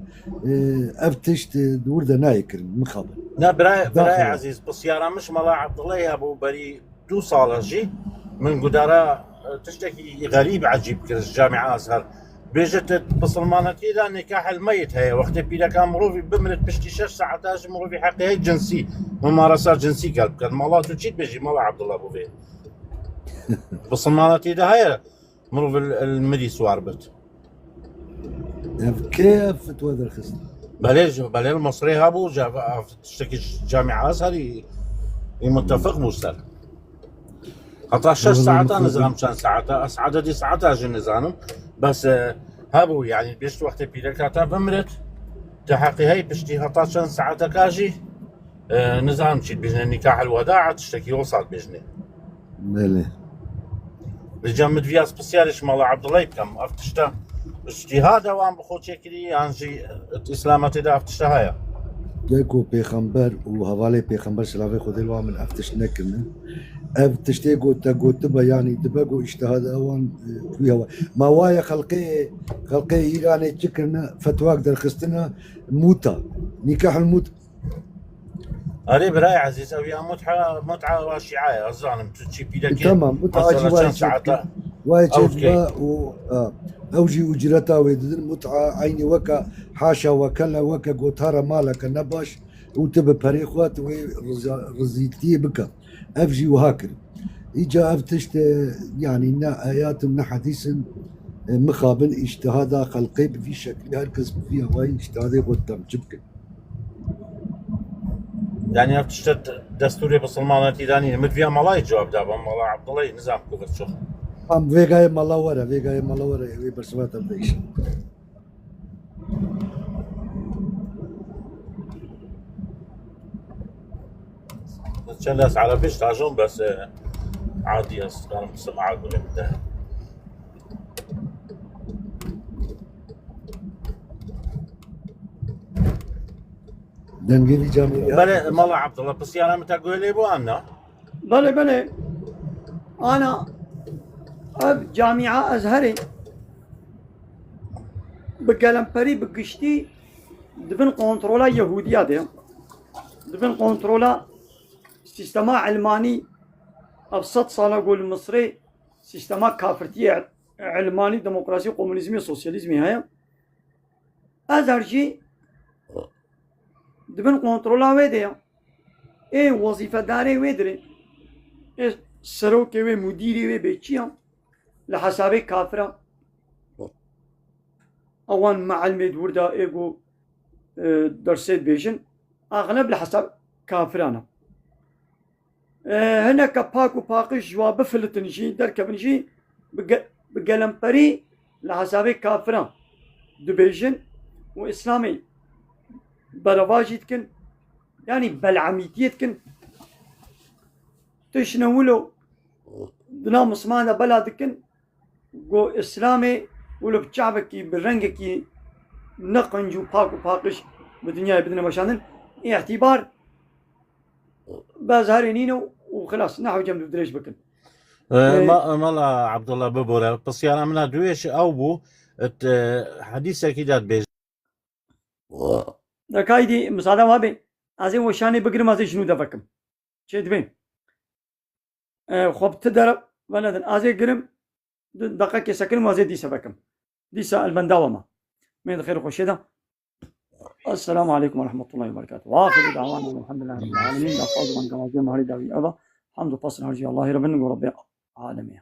أفتشت دور دا نايكرن مخابن لا براي عزيز بسيارة مش ملا عبد الله يا أبو بري 2 صالة جي من قدارة تشتكي غريب عجيب كرس جامعة أزهر بيجت بصلمانتي دا نكاح الميت هي وقت بيدا كان مروفي بمرت بشتي 6 ساعات اجي مروفي حقيقي جنسي ممارسات جنسي قال كان مالات وجيت بيجي مالا عبد الله ابو فين بصلمانتي دا هي مروفي المدي سواربت كيف توذر الخصم بلي المصري هابو تشتكي جامعة أزهر متفق موسر قطع 6 ساعات نزلم كان ساعتها اسعد دي ساعتها اجي نزانم بس هابو يعني بيشت وقت بيدكاتا بمرت تحقي هي بشتي هطاشن ساعتها كاجي نزانم شي بجنة نكاح الوداع تشتكي وصل بجنة بله بجمد فيها سبيسيالش مال عبد الله كم افتشتا اجتهاد وام بخو تشكري انجي اسلامتي دا افتشتا هيا جاكو پیغمبر و حواله پیغمبر سلاوه خود الوا من افتش نکرن افتشتي قوت تبا يعني دبقو اجتهاد اوان فيها ما وايا خلقي ايراني تشكرنا فتواك درخستنا موتا نكاح الموت هذه براي عزيز أبي متعة وشعاية الظالم تشي بيدك تمام متعة واجبة و أوجي أجرتها ويدن متعة عيني وكا حاشا وكلا وكا قوتارا مالك نباش وتبى بريخوات ورزيتي بك أفجي وهاكر إجا أفتشت يعني نا آيات من حديث مخابن اجتهادا خلقي في شكل هالكس فيها واي اجتهادي قدام جبك يعني افتشت دستوري بصلمانة تيداني مد فيها ملاي جواب دابا مالا عبد الله نظام كفر شو ام فيغاي مالورا وي برسوات الديش عشان ناس عربيش تعجون بس عادي انا مسمع اقول لك دنجلي جامعي بلى مالا عبد الله بس انا متى اقول لي ابو انا بلى أنا أب جامعة أزهري بقلمبري بقشتي دبن كنترولا يهودية ده دبن كنترولا سيستما علماني أبسط صالة قول مصري سيستما كافرتية علماني ديمقراطي كومونيزمي سوسياليزمي هاي أزهرجي دبن كنترولا ويديا إيه وظيفة داري ويدري إيه سروكي وي مديري وي بيتشيا لحساب كافرة اوان معلمي وردا ايجو درسيت بيجن اغلب لحساب كافرانا هناك باكو باقش جواب فلتنجي دركبنجي بقلمبري لحساب كافرة دبيجن واسلامي برواجيتكن يعني بلعميتيتكن تشنولو دنا مسلمان بلادكن جو إسلامي ولو بشعبك بالرنجك نقنج وباك وباقش بالدنيا بدنا مشانن اعتبار بازهرينينو وخلاص نحو جنب بدريش بكن مالا عبد الله ببورا بس يعني عملنا دويش او بو حديثة كده بيج دكايدي مساعدة وابي ازين وشاني بقرم ازين شنو دفكم شيد بين خب تدرب بلدن ازين قرم دقيقة سكن وازين دي سبكم دي سأل المنداومة من خير خوشيدا. السلام عليكم ورحمة الله وبركاته. واخر دعوانا الحمد لله رب العالمين. لا فاضل من كما جمع هذه دعوة الحمد فصل هرجي الله ربنا ورب العالمين.